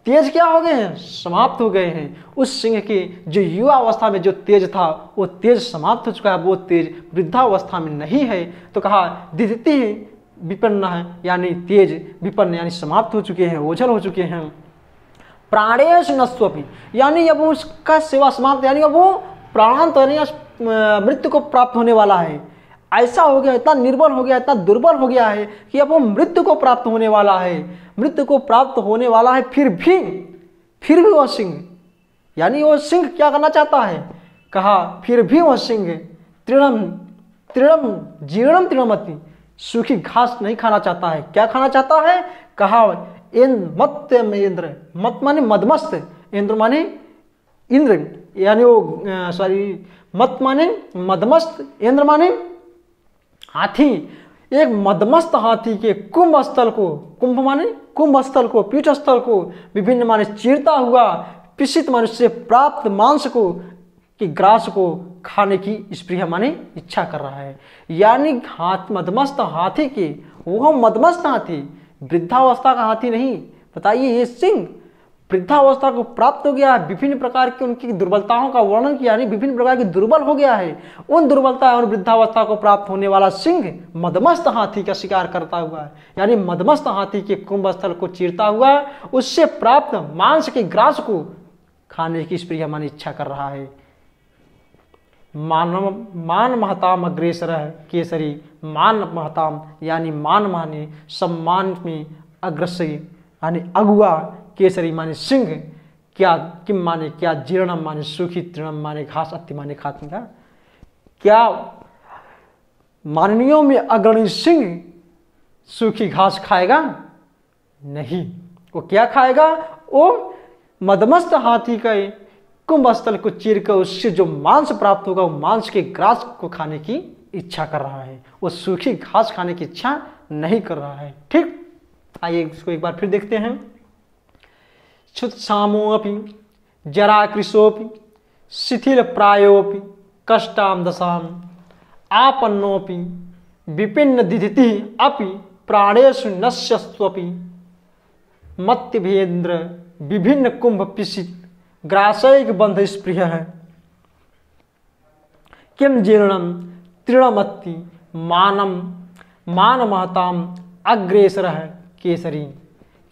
तेज क्या हो गए हैं? समाप्त हो गए हैं। उस सिंह के जो युवा अवस्था में जो तेज था वो तेज समाप्त हो चुका है, वो तेज वृद्धावस्था में नहीं है। तो कहा दिधती विपन्न है, यानी तेज विपन्न यानी समाप्त हो चुके हैं, ओझल हो चुके हैं। प्राणेश नस्वपि यानी अब उसका सेवा समाप्त, यानी अब वो प्राणांत यानी मृत्यु को प्राप्त होने वाला है। ऐसा हो गया, इतना निर्बल हो गया, इतना दुर्बल हो गया है कि अब वो मृत्यु को प्राप्त होने वाला है, मृत्यु को प्राप्त होने वाला है। फिर भी वह सिंह, यानी वो सिंह क्या करना चाहता है? कहा फिर भी वह सिंह तृणम जीर्णम तृणमति, सूखी घास नहीं खाना चाहता है। क्या खाना चाहता है? कहा इंद्र, मत माने मदमस्त, इंद्र माने इंद्र, यानी वो मत माने मदमस्त, इंद्र माने हाथी। एक मदमस्त हाथी के कुंभ स्थल को, कुंभ माने कुंभ स्थल को, पीठ स्थल को विभिन्न माने चीरता हुआ, पिशित माने से प्राप्त मांस को कि ग्रास को खाने की स्प्रिया माने इच्छा कर रहा है। यानी मदमस्त हाथी के, वो मदमस्त हाथी, वृद्धावस्था का हाथी नहीं। बताइए, ये सिंह वृद्धावस्था को प्राप्त हो गया है, विभिन्न प्रकार की उनकी दुर्बलताओं का वर्णन किया, यानी विभिन्न प्रकार की दुर्बल हो गया है। उन दुर्बलता और वृद्धावस्था को प्राप्त होने वाला सिंह मदमस्त हाथी का शिकार करता हुआ है, यानी मदमस्त हाथी के कुंभ स्थल को चीरता हुआ उससे प्राप्त मांस के ग्रास को खाने की स्प्रिया माने इच्छा कर रहा है। मान महताम अग्रेसर केसरी, मान महताम यानी मान माने सम्मान में अग्रसर यानी अगुआ, केसरी माने सिंह, क्या किम माने क्या, जीर्णम माने सूखी, तृणम माने घास, अति माने खाने का। क्या माननीयों में अग्रणी सिंह सूखी घास खाएगा? नहीं। वो क्या खाएगा? वो मदमस्त हाथी का कुंभ स्थल को चीर कर उससे जो मांस प्राप्त होगा वो मांस के ग्रास को खाने की इच्छा कर रहा है, वो सूखी घास खाने की इच्छा नहीं कर रहा है। ठीक, आइए इसको एक बार फिर देखते हैं। क्षुत्सामोऽपि जराकृशोऽपि शिथिल प्रायोऽपि कष्टाम दशाम आपन्नोपि विपिन्न दिधिति अपि प्राणेषु नश्यस्वपि मत्यभेन्द्र विभिन्न कुंभ पिशित ग्रासैक बंध स्पृह है किम जीर्णम तृणमत्ति मानम मान महताम अग्रेसर है केसरी।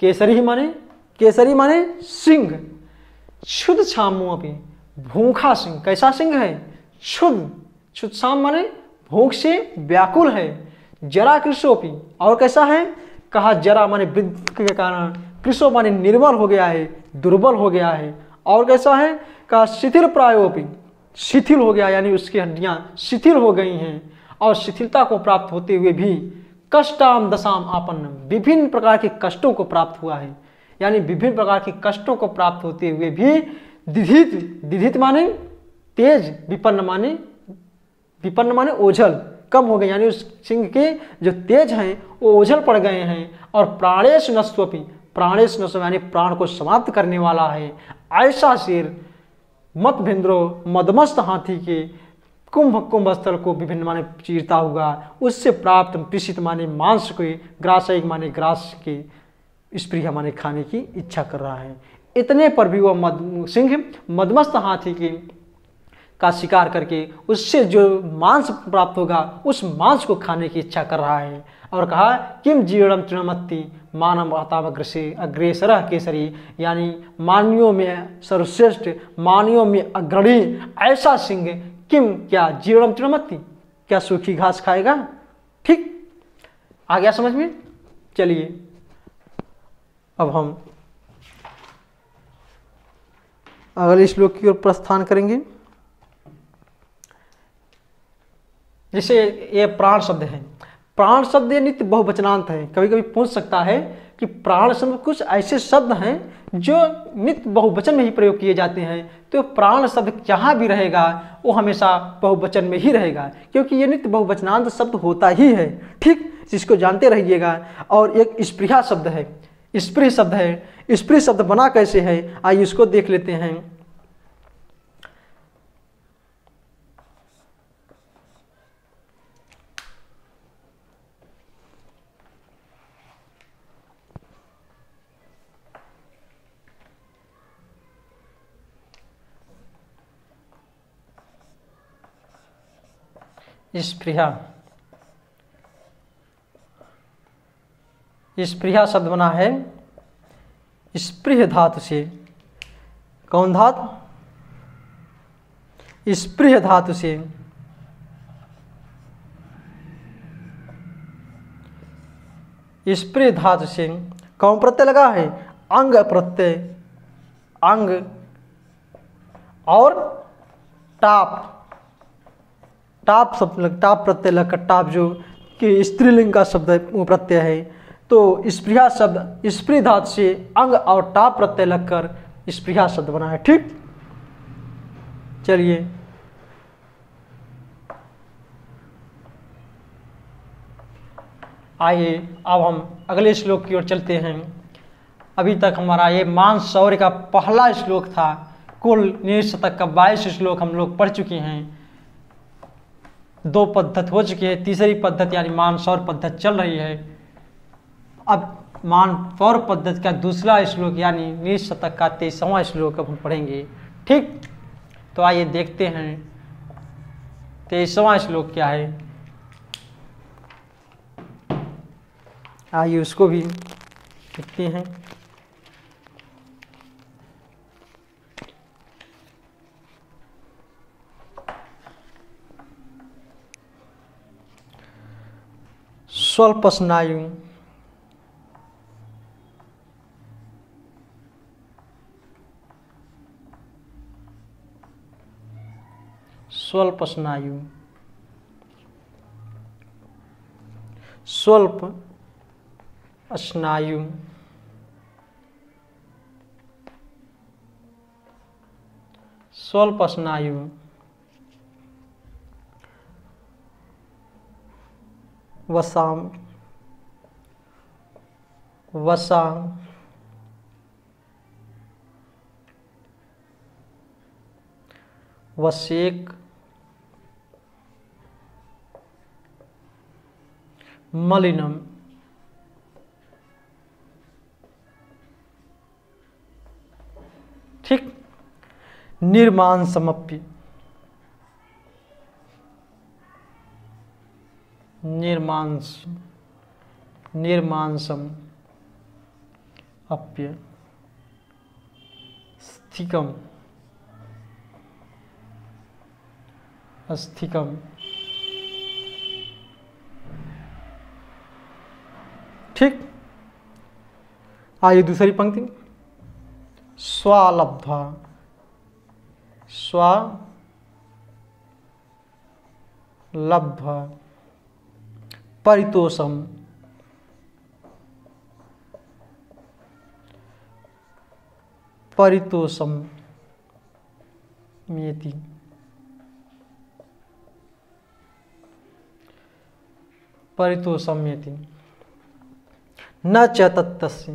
केसरी माने सिंह। क्षुद छामो अपनी भूखा सिंह। कैसा सिंह है? क्षुद शाम माने भूख से व्याकुल है। जरा कृषोपी और कैसा है? कहा जरा माने वृद्धि के कारण, कृषो माने निर्बल हो गया है, दुर्बल हो गया है। और कैसा है? कहा शिथिल प्रायोपी, शिथिल हो गया यानी उसकी हड्डियां शिथिल हो गई हैं और शिथिलता को प्राप्त होते हुए भी कष्टाम दशाम आपन्न, विभिन्न प्रकार के कष्टों को प्राप्त हुआ है। यानी विभिन्न प्रकार के कष्टों को प्राप्त होते हुए भी दिधित माने तेज, विपन्न माने ओझल, कम हो गए। यानी उस सिंह के जो तेज हैं वो ओझल पड़ गए हैं। और प्राणेश नस्वपि, प्राणेश नस्व यानी प्राण को समाप्त करने वाला है। ऐसा शेर मत भिंद्रो मदमस्त हाथी के कुंभ स्थल को विभिन्न माने चीरता हुआ, उससे प्राप्त पिशित माने मांस के, ग्रासैक माने ग्रास के, स्पृह माने खाने की इच्छा कर रहा है। इतने पर भी वह सिंह मदमस्त हाथी के का शिकार करके उससे जो मांस प्राप्त होगा उस मांस को खाने की इच्छा कर रहा है। और कहा किम जीर्णम तृणमत्ति मानव अतावग्र से अग्रेसर केसरी, यानी मानवियों में सर्वश्रेष्ठ, मानवियों में अग्रणी ऐसा सिंह किम, क्या जीर्णम तृणमत्ति, क्या सूखी घास खाएगा? ठीक आ गया समझ में? चलिए अब हम अगले श्लोक की ओर प्रस्थान करेंगे। जैसे ये प्राण शब्द है, प्राण शब्द ये नित्य बहुवचनांत है। कभी कभी पूछ सकता है कि प्राण शब्द कुछ ऐसे शब्द हैं जो नित्य बहुवचन में ही प्रयोग किए जाते हैं, तो प्राण शब्द जहाँ भी रहेगा वो हमेशा बहुवचन में ही रहेगा, क्योंकि ये नित्य बहुवचनांत शब्द होता ही है। ठीक, इसको जानते रहिएगा। और एक स्पृहा शब्द है, स्पृह शब्द है। स्पृह शब्द बना कैसे है, आइए इसको देख लेते हैं। स्पृहा शब्द बना है स्पृह धातु से। कौन धातु? स्पृह धातु से। स्पृह धातु से कौन प्रत्यय लगा है? अंग प्रत्यय, अंग और टाप, टाप शब्द, टाप प्रत्यय लगकर, टाप जो कि स्त्रीलिंग का शब्द है वो प्रत्यय है। तो स्पृहा शब्द स्पृह धातु से अंग और टाप प्रत्यय लगकर स्पृहा शब्द बना है। ठीक, चलिए आइए अब हम अगले श्लोक की ओर चलते हैं। अभी तक हमारा ये मान शौर्य का पहला श्लोक था। कुल 19 शतक का 22 श्लोक हम लोग पढ़ चुके हैं। 2 पद्धत हो चुकी है, तीसरी पद्धत यानी मान शौर्य पद्धत चल रही है। अब मान शौर्य पद्धति का दूसरा श्लोक यानी 19 शतक का 23वां श्लोक अब हम पढ़ेंगे। ठीक, तो आइए देखते हैं 23वां श्लोक क्या है। आइए उसको भी देखते हैं। स्वल्प स्नायु, स्वल्प स्नायु, स्वल्प स्नायु, स्वल्प स्नायु, वसाम, वसाम, वसेक, मलिनम ठीक। निर्मांसमपि निर्मांसम अप्य स्थिकम ठीक। आइए दूसरी पंक्ति। स्वालब्ध्वा परितोषम मेति न च तत्तस्य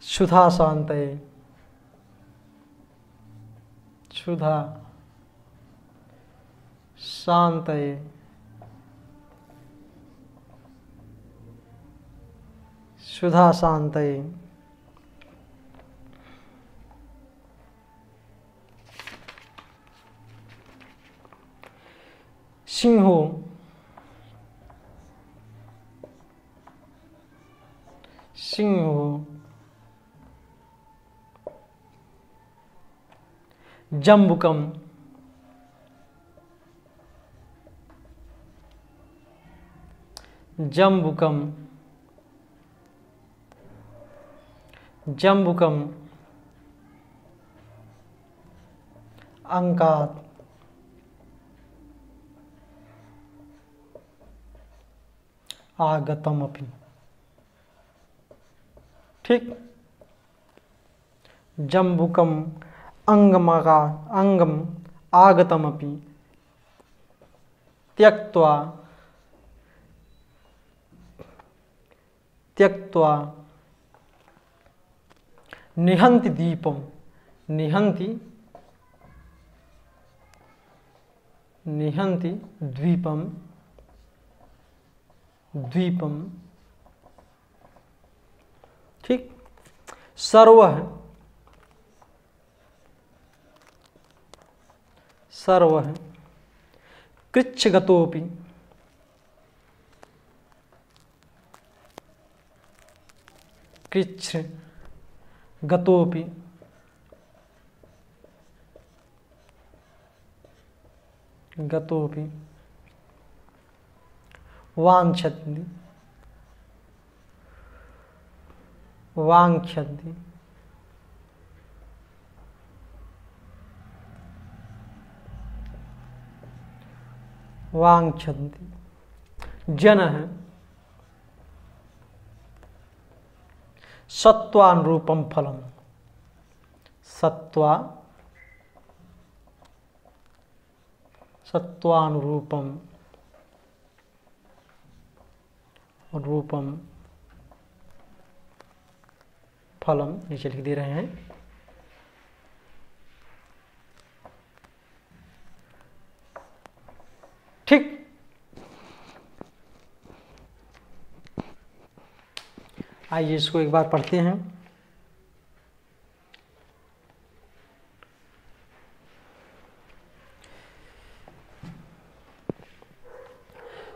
क्षुधा शांतये सिंहो जम्बुकम अंकात आगतमपि ठीक। जम्बुकम अंगम आगतमपि त्यक्त्वा निहंति द्वीपम ठीक। सर्वः कृच्छ्रगतोऽपि वाञ्छन्ति जनः सत्वानुरूपम फलम सत्वानुरूपम फलम नीचे लिख दे रहे हैं। ठीक। आइए इसको एक बार पढ़ते हैं।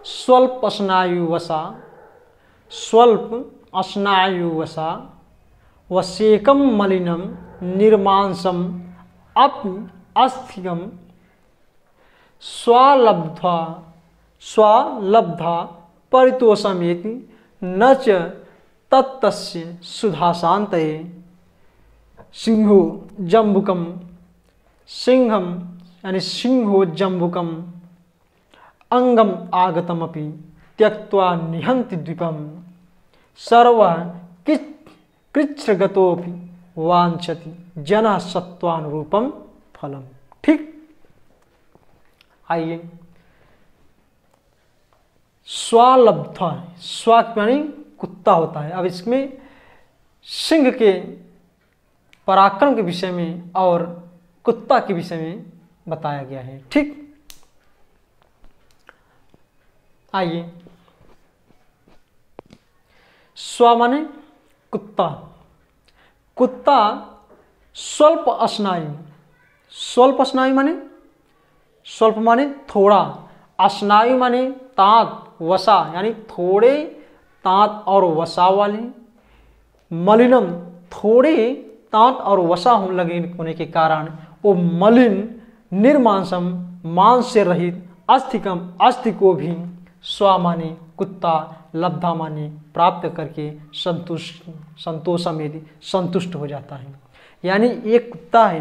स्वल्प स्नायुवसा वसेकम मलिनम निर्मांसम अस्थिकम स्वलब्धा परितोषमेति न च तत्तस्य सुधाशान्तये सिंहो जम्बुकम अंगम आगतमपि त्यक्त्वा निहन्ति द्वीपम सर्वः कृच्छ्रगतोऽपि वाञ्छति जनः सत्वानुरूपम फलम। ठीक। आइए स्वलब्ध, स्व यानी कुत्ता होता है। अब इसमें सिंह के पराक्रम के विषय में और कुत्ता के विषय में बताया गया है। ठीक, आइए, स्व माने कुत्ता, कुत्ता स्वल्प स्नायु, स्वल्प स्नायु माने, स्वल्प माने थोड़ा, स्नायु माने तांत वसा यानी थोड़े तांत और वसा वाले, मलिनम थोड़े तांत और वसा होने के कारण वो मलिन, निर्मांसम मांस से रहित, अस्थिकम अस्थि को भी, स्व माने कुत्ता, लब्धा माने प्राप्त करके संतोषमेदि संतुष्ट हो जाता है। यानी एक कुत्ता है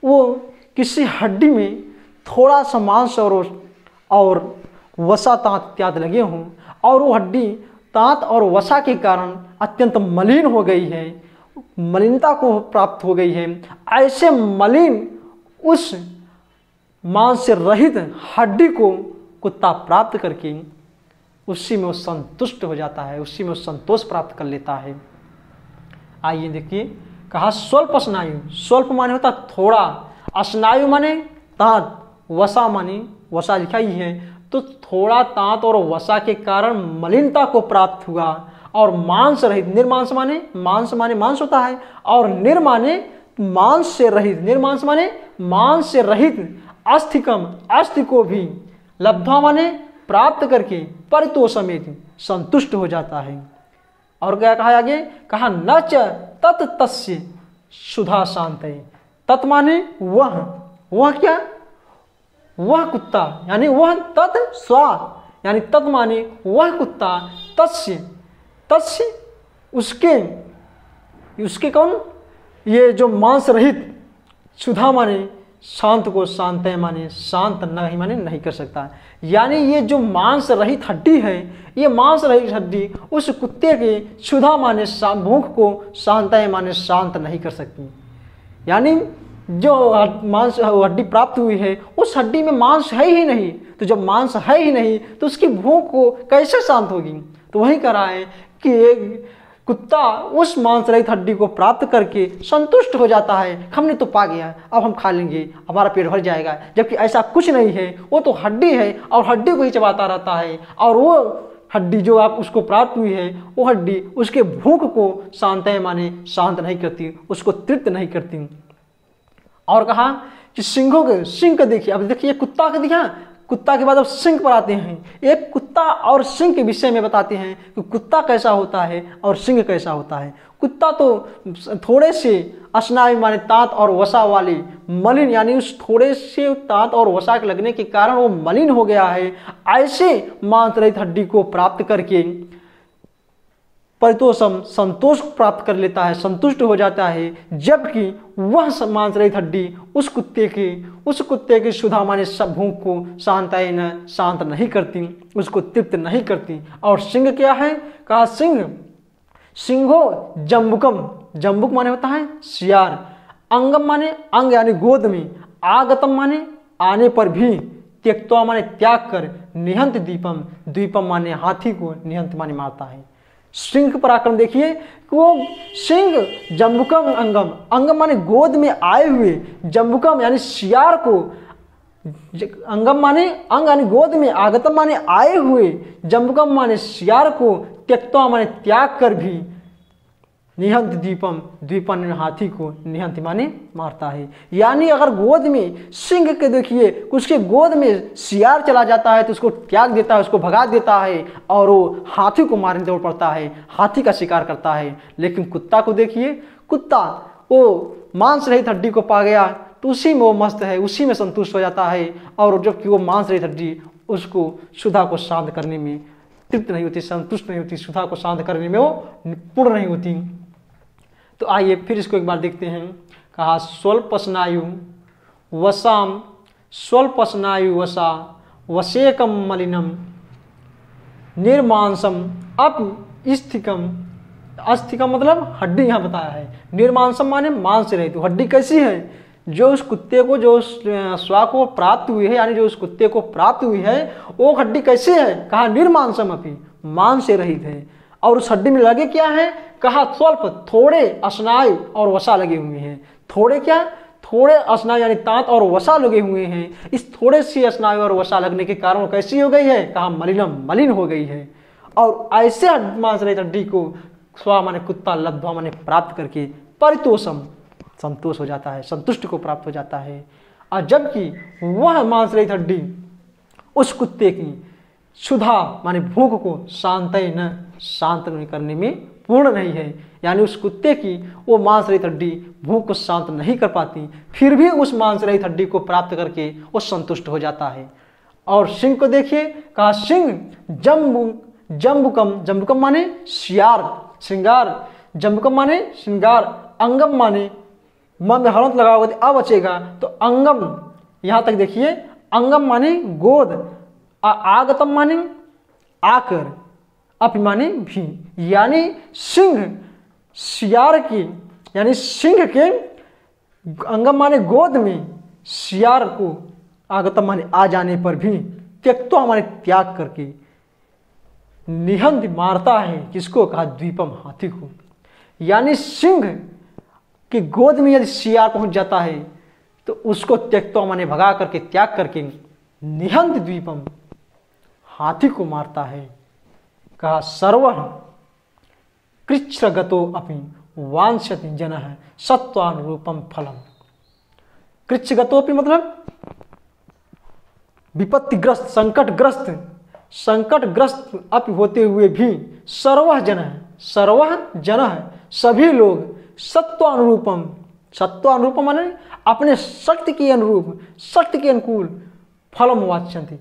वो किसी हड्डी में थोड़ा सा मांस और वसा तांत इत्यादि लगे हों और वो हड्डी तांत और वसा के कारण अत्यंत मलिन हो गई है, मलिनता को प्राप्त हो गई है, ऐसे मलिन उस मांस से रहित हड्डी को कुत्ता प्राप्त करके उसी में वो संतुष्ट हो जाता है, उसी में वो संतोष प्राप्त कर लेता है। आइए देखिए, कहा स्वल्प स्नायु, स्वल्प माने होता थोड़ा, स्नायु माने तांत, वसा माने वसा लिखा ही है, तो थोड़ा तांत और वसा के कारण मलिनता को प्राप्त हुआ और मांस रहित, निर्मांस माने मांस होता है और निर्माने मांस से रहित, निर्मांस माने मांस से रहित, अस्थिकम अस्थि को भी, लब्धा माने प्राप्त करके, परितोषमेति संतुष्ट हो जाता है। और क्या कहा आगे, कहा न च तत् तस्य सुधा शांतये, तत् माने वह क्या, वह कुत्ता यानी वह तत् स्व यानी तत् माने वह कुत्ता, तस्य उसके कौन, ये जो मांस रहित, सुधा माने शांत को, शांत माने शांत नहीं माने नहीं कर सकता। यानी ये जो मांस रहित हड्डी है, ये मांस रहित हड्डी उस कुत्ते के क्षुधा माने भूख को, शांत माने शांत नहीं कर सकती। यानी जो मांस हड्डी प्राप्त हुई है उस हड्डी में मांस है ही नहीं, तो जब मांस है ही नहीं तो उसकी भूख को कैसे शांत होगी। तो वही कह रहा है कि कुत्ता उस मांस रहित हड्डी को प्राप्त करके संतुष्ट हो जाता है, हमने तो पा गया, अब हम खा लेंगे, हमारा पेट भर जाएगा। जबकि ऐसा कुछ नहीं है, वो तो हड्डी है और हड्डी को ही चबाता रहता है और वो हड्डी जो आप उसको प्राप्त हुई है वो हड्डी उसके भूख को शांत माने शांत नहीं करती, उसको तृप्त नहीं करती। और कहा कि सिंहों के सिंह देखिए, अब देखिए कुत्ता का दिया, कुत्ता के बाद अब सिंह पर आते हैं। एक कुत्ता और सिंह के विषय में बताते हैं कि कुत्ता कैसा होता है और सिंह कैसा होता है। कुत्ता तो थोड़े से स्नायु माने तांत और वसा वाली, मलिन यानी उस थोड़े से तांत और वसा के लगने के कारण वो मलिन हो गया है, ऐसे मांस रहित हड्डी को प्राप्त करके परितोषम संतोष प्राप्त कर लेता है, संतुष्ट हो जाता है। जबकि वह मांस रहित हड्डी उस कुत्ते की सुधा माने सब भूख को शांत नहीं करती, उसको तृप्त नहीं करती। और सिंह क्या है, कहा सिंहो जम्बुकम, जम्बुक माने होता है सियार, अंगम माने अंग यानी गोद में, आगतम माने आने पर भी, त्यक्त्वा माने त्याग कर, निहंत द्वीपम, द्वीपम माने हाथी को, निहंत माने मारता है। सिंह पराक्रम देखिए कि वो सिंह जम्बुकम अंगम, अंगम माने गोद में आए हुए, जम्बुकम यानी सियार को, अंगम माने अंग यानी गोद में, आगतम माने आए हुए, जम्बुकम माने सियार को, त्यक्त्वा माने त्याग कर भी, निहंत द्वीपम, द्वीपम हाथी को, निहंत माने मारता है। यानी अगर गोद में सिंह के देखिए उसके गोद में सियार चला जाता है तो उसको त्याग देता है, उसको भगा देता है और वो हाथी को मारने दौड़ पड़ता है, हाथी का शिकार करता है। लेकिन कुत्ता को देखिए, कुत्ता वो मांस रहित हड्डी को पा गया तो उसी में वो मस्त है, उसी में संतुष्ट हो जाता है। और जबकि वो मांस रहित हड्डी उसको क्षुधा को शांत करने में तृप्त नहीं होती, संतुष्ट नहीं होती, क्षुधा को शांत करने में वो पूर्ण नहीं होती। तो आइए फिर इसको एक बार देखते हैं। कहा स्वल्प स्नायु वसाम, स्वल्प स्नायु वसा, वसेकम मलिनम, निर्मांसम अपस्थिकम, अस्थिकम मतलब हड्डी यहाँ बताया है, निर्मांसम माने मांस रहित। तो हड्डी कैसी है, जो उस कुत्ते को, जो स्वा को प्राप्त हुई है, यानी जो उस कुत्ते को प्राप्त हुई है वो हड्डी कैसे है, कहा निर्मांसम अपि, मांस से रहित है। और उस हड्डी में लगे क्या है, कहा स्वल्प थोड़े स्नायु और वसा लगे हुए हैं। थोड़े क्या, थोड़े स्नायु यानी तांत और वसा लगे हुए हैं। इस थोड़े सी स्नायु और वसा लगने के कारण वो कैसी हो गई है, कहा मलिनम, मलिन हो गई है। और ऐसे मांस रहित हड्डी को स्वा माने कुत्ता, लब्ध्वा माने प्राप्त करके परितोषम संतोष हो जाता है, संतुष्ट को प्राप्त हो जाता है। और जबकि वह मांस रहित हड्डी उस कुत्ते की क्षुधा माने भूख को शांत करने में पूर्ण नहीं है, यानी उस कुत्ते की वो मांस रहित हड्डी भूख को शांत नहीं कर पाती, फिर भी उस मांस रहित हड्डी को प्राप्त करके वो संतुष्ट हो जाता है। और सिंह को देखिए, कहा सिंह जम्बुकम माने सियार, श्रृंगार, जम्बुकम माने श्रृंगार, अंगम माने मन में हलंत लगा होगा अब बचेगा तो अंगम, यहां तक देखिए, अंगम माने गोद, आगतम माने आकर, अपि माने भी, यानी सिंह सियार की, यानी सिंह के अंगम माने गोद में, सियार को आगतम माने आ जाने पर भी त्यक्तो माने त्याग करके निहंत मारता है। किसको, कहा द्वीपम, हाथी को। यानी सिंह की गोद में यदि सियार पहुंच जाता है तो उसको त्यक्तो माने भगा करके, त्याग करके निहंत द्वीपम, हाथी को मारता है। कहा सर्व कृच्छ्रगतो अपि वांछति जनः सत्वानुरूपम फलम। कृच्छ्रगतोपि मतलब विपत्तिग्रस्त, संकटग्रस्त अपि होते हुए भी सर्वः जनः सभी लोग सत्वानुरूपम, सत्वानुरूपम माने अपने शक्ति के अनुरूप, शक्ति के अनुकूल फलम वांछन्ति,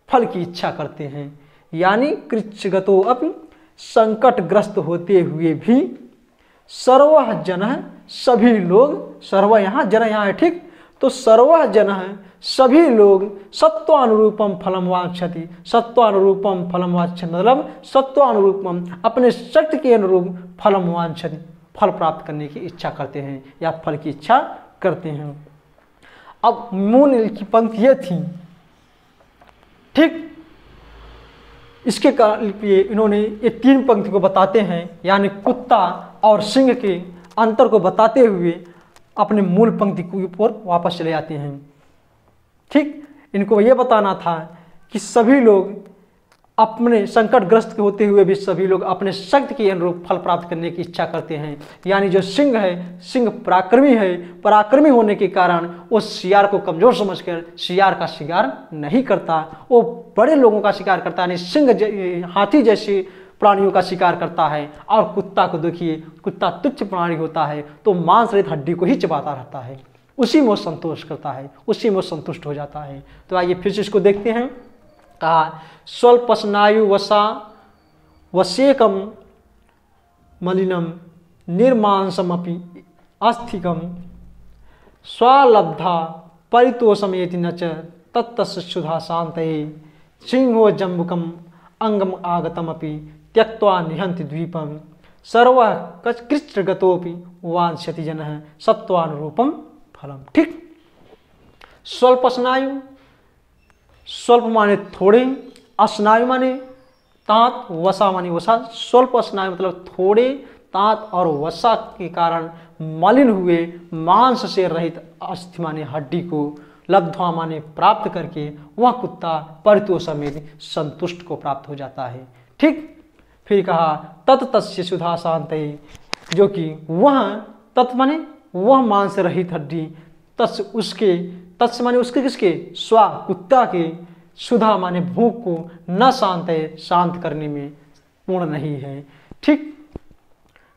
फल की इच्छा करते हैं। यानी कृच्छ्रगतो अपि संकटग्रस्त होते हुए भी सर्वः जनः सभी लोग, सर्व यहाँ जन यहाँ है, ठीक, तो सर्वः जनः सभी लोग सत्वानुरूपम फलम वांछति, सत्वानुरूपम फलम वांछति मतलब सत्वानुरूपम अपने शक्ति के अनुरूप फलम वांछति, फल प्राप्त करने की इच्छा करते हैं या फल की इच्छा करते हैं। अब मूल की पंक्ति ये थी, ठीक, इसके लिए इन्होंने ये 3 पंक्ति को बताते हैं, यानी कुत्ता और सिंह के अंतर को बताते हुए अपने मूल पंक्ति के ऊपर वापस चले जाते हैं। ठीक, इनको ये बताना था कि सभी लोग अपने संकटग्रस्त होते हुए भी सभी लोग अपने शक्ति के अनुरूप फल प्राप्त करने की इच्छा करते हैं। यानी जो सिंह है, सिंह पराक्रमी है, पराक्रमी होने के कारण वो शिकार को कमजोर समझकर शिकार का शिकार नहीं करता, वो बड़े लोगों का शिकार करता है, यानी सिंह हाथी जैसे प्राणियों का शिकार करता है। और कुत्ता को देखिए, कुत्ता तुच्छ प्राणी होता है तो मांस रहित हड्डी को ही चबाता रहता है, उसी में संतोष करता है, उसी में संतुष्ट हो जाता है। तो आइए फिर से इसको देखते हैं। कहा स्वल्पस्नायु वसा वसेकम मलिनम निर्मांसमपि अस्थिकम स्वलब्धा परितोषमेति न च तत्तस्य क्षुधा शान्तये सिंहो जम्बुकम अंगम आगतमपि त्यक्त्वा निहन्ति द्वीपम सर्वः कृच्छ्रगतोऽपि वांछति जनः सत्वानुरूपम फलम। ठीक, स्वल्प स्नायु, स्वल्प माने थोड़े, अस्नायु माने तांत, वसा माने वसा। स्वल्प स्नायु मतलब थोड़े तांत और वसा के कारण मलिन हुए मांस से रहित अस्थि माने हड्डी को लब्ध्वा माने प्राप्त करके वह कुत्ता परितोषमेति संतुष्ट को प्राप्त हो जाता है। ठीक, फिर कहा तत्तस्य क्षुधा शान्तये, जो कि वह तत् माने वह मांस रहित हड्डी, तस् उसके, तस् माने उसके किसके, स्वा कुत्ता के, क्षुधा माने भूख को न शान्तये शांत करने में पूर्ण नहीं है। ठीक,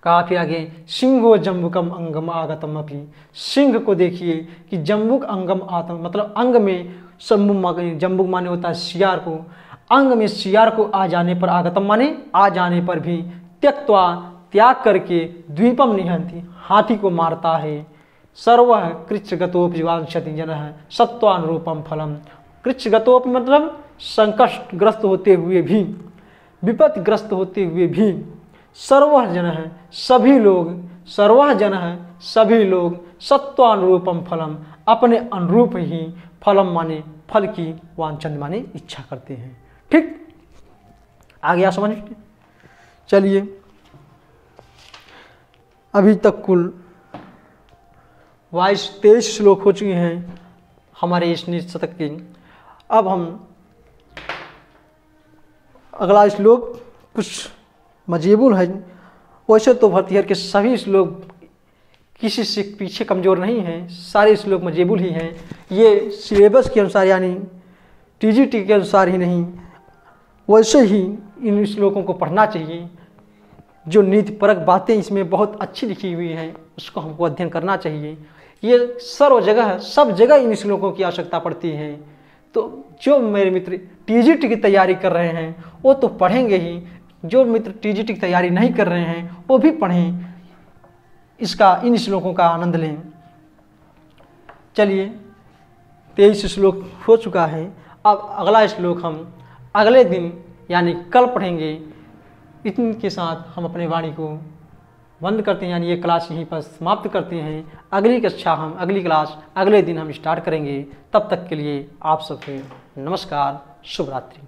कहा फिर आगे सिंहो जम्बुकम अंगम आगतम अपि, सिंह को देखिए कि जम्बुक अंगम आतम मतलब अंग में जम्बुक माने होता है शियार को, अंग में शियार को आ जाने पर, आगतम माने आ जाने पर भी त्यक्त्वा त्याग करके द्वीपम निहन्ति हाथी को मारता है। सर्वः कृच्छ्रगतोऽपि वांछति जनः सत्वानुरूपम फलम। कृच्छ्रगतोऽपि मतलब संकटग्रस्त होते हुए भी, विपत्तिग्रस्त होते हुए भी, सर्वः जनः सभी लोग, सर्वः जनः सभी लोग सत्वानुरूपम फलम अपने अनुरूप ही फलम माने फल की वांछन माने इच्छा करते हैं। ठीक, आ गया समझ? चलिए, अभी तक कुल 22-23 श्लोक हो चुके हैं हमारे इस शतक की। अब हम अगला श्लोक कुछ मजेबुल है। वैसे तो भरतहरि के सभी श्लोक किसी से पीछे कमज़ोर नहीं हैं, सारे श्लोक मजेबुल ही हैं। ये सिलेबस के अनुसार यानी टीजीटी के अनुसार ही नहीं, वैसे ही इन श्लोकों को पढ़ना चाहिए। जो नीतिपरक बातें इसमें बहुत अच्छी लिखी हुई हैं उसको हमको अध्ययन करना चाहिए। ये सर्व जगह सब जगह इन श्लोकों की आवश्यकता पड़ती है। तो जो मेरे मित्र टीजीटी की तैयारी कर रहे हैं वो तो पढ़ेंगे ही, जो मित्र टीजीटी की तैयारी नहीं कर रहे हैं वो भी पढ़ें, इन श्लोकों का आनंद लें। चलिए, 23 श्लोक हो चुका है। अब अगला श्लोक हम अगले दिन यानी कल पढ़ेंगे। इनके साथ हम अपने वाणी को बंद करते हैं, यानी ये क्लास यहीं पर समाप्त करते हैं। अगली क्लास अगले दिन हम स्टार्ट करेंगे। तब तक के लिए आप सबको नमस्कार, शुभ रात्रि।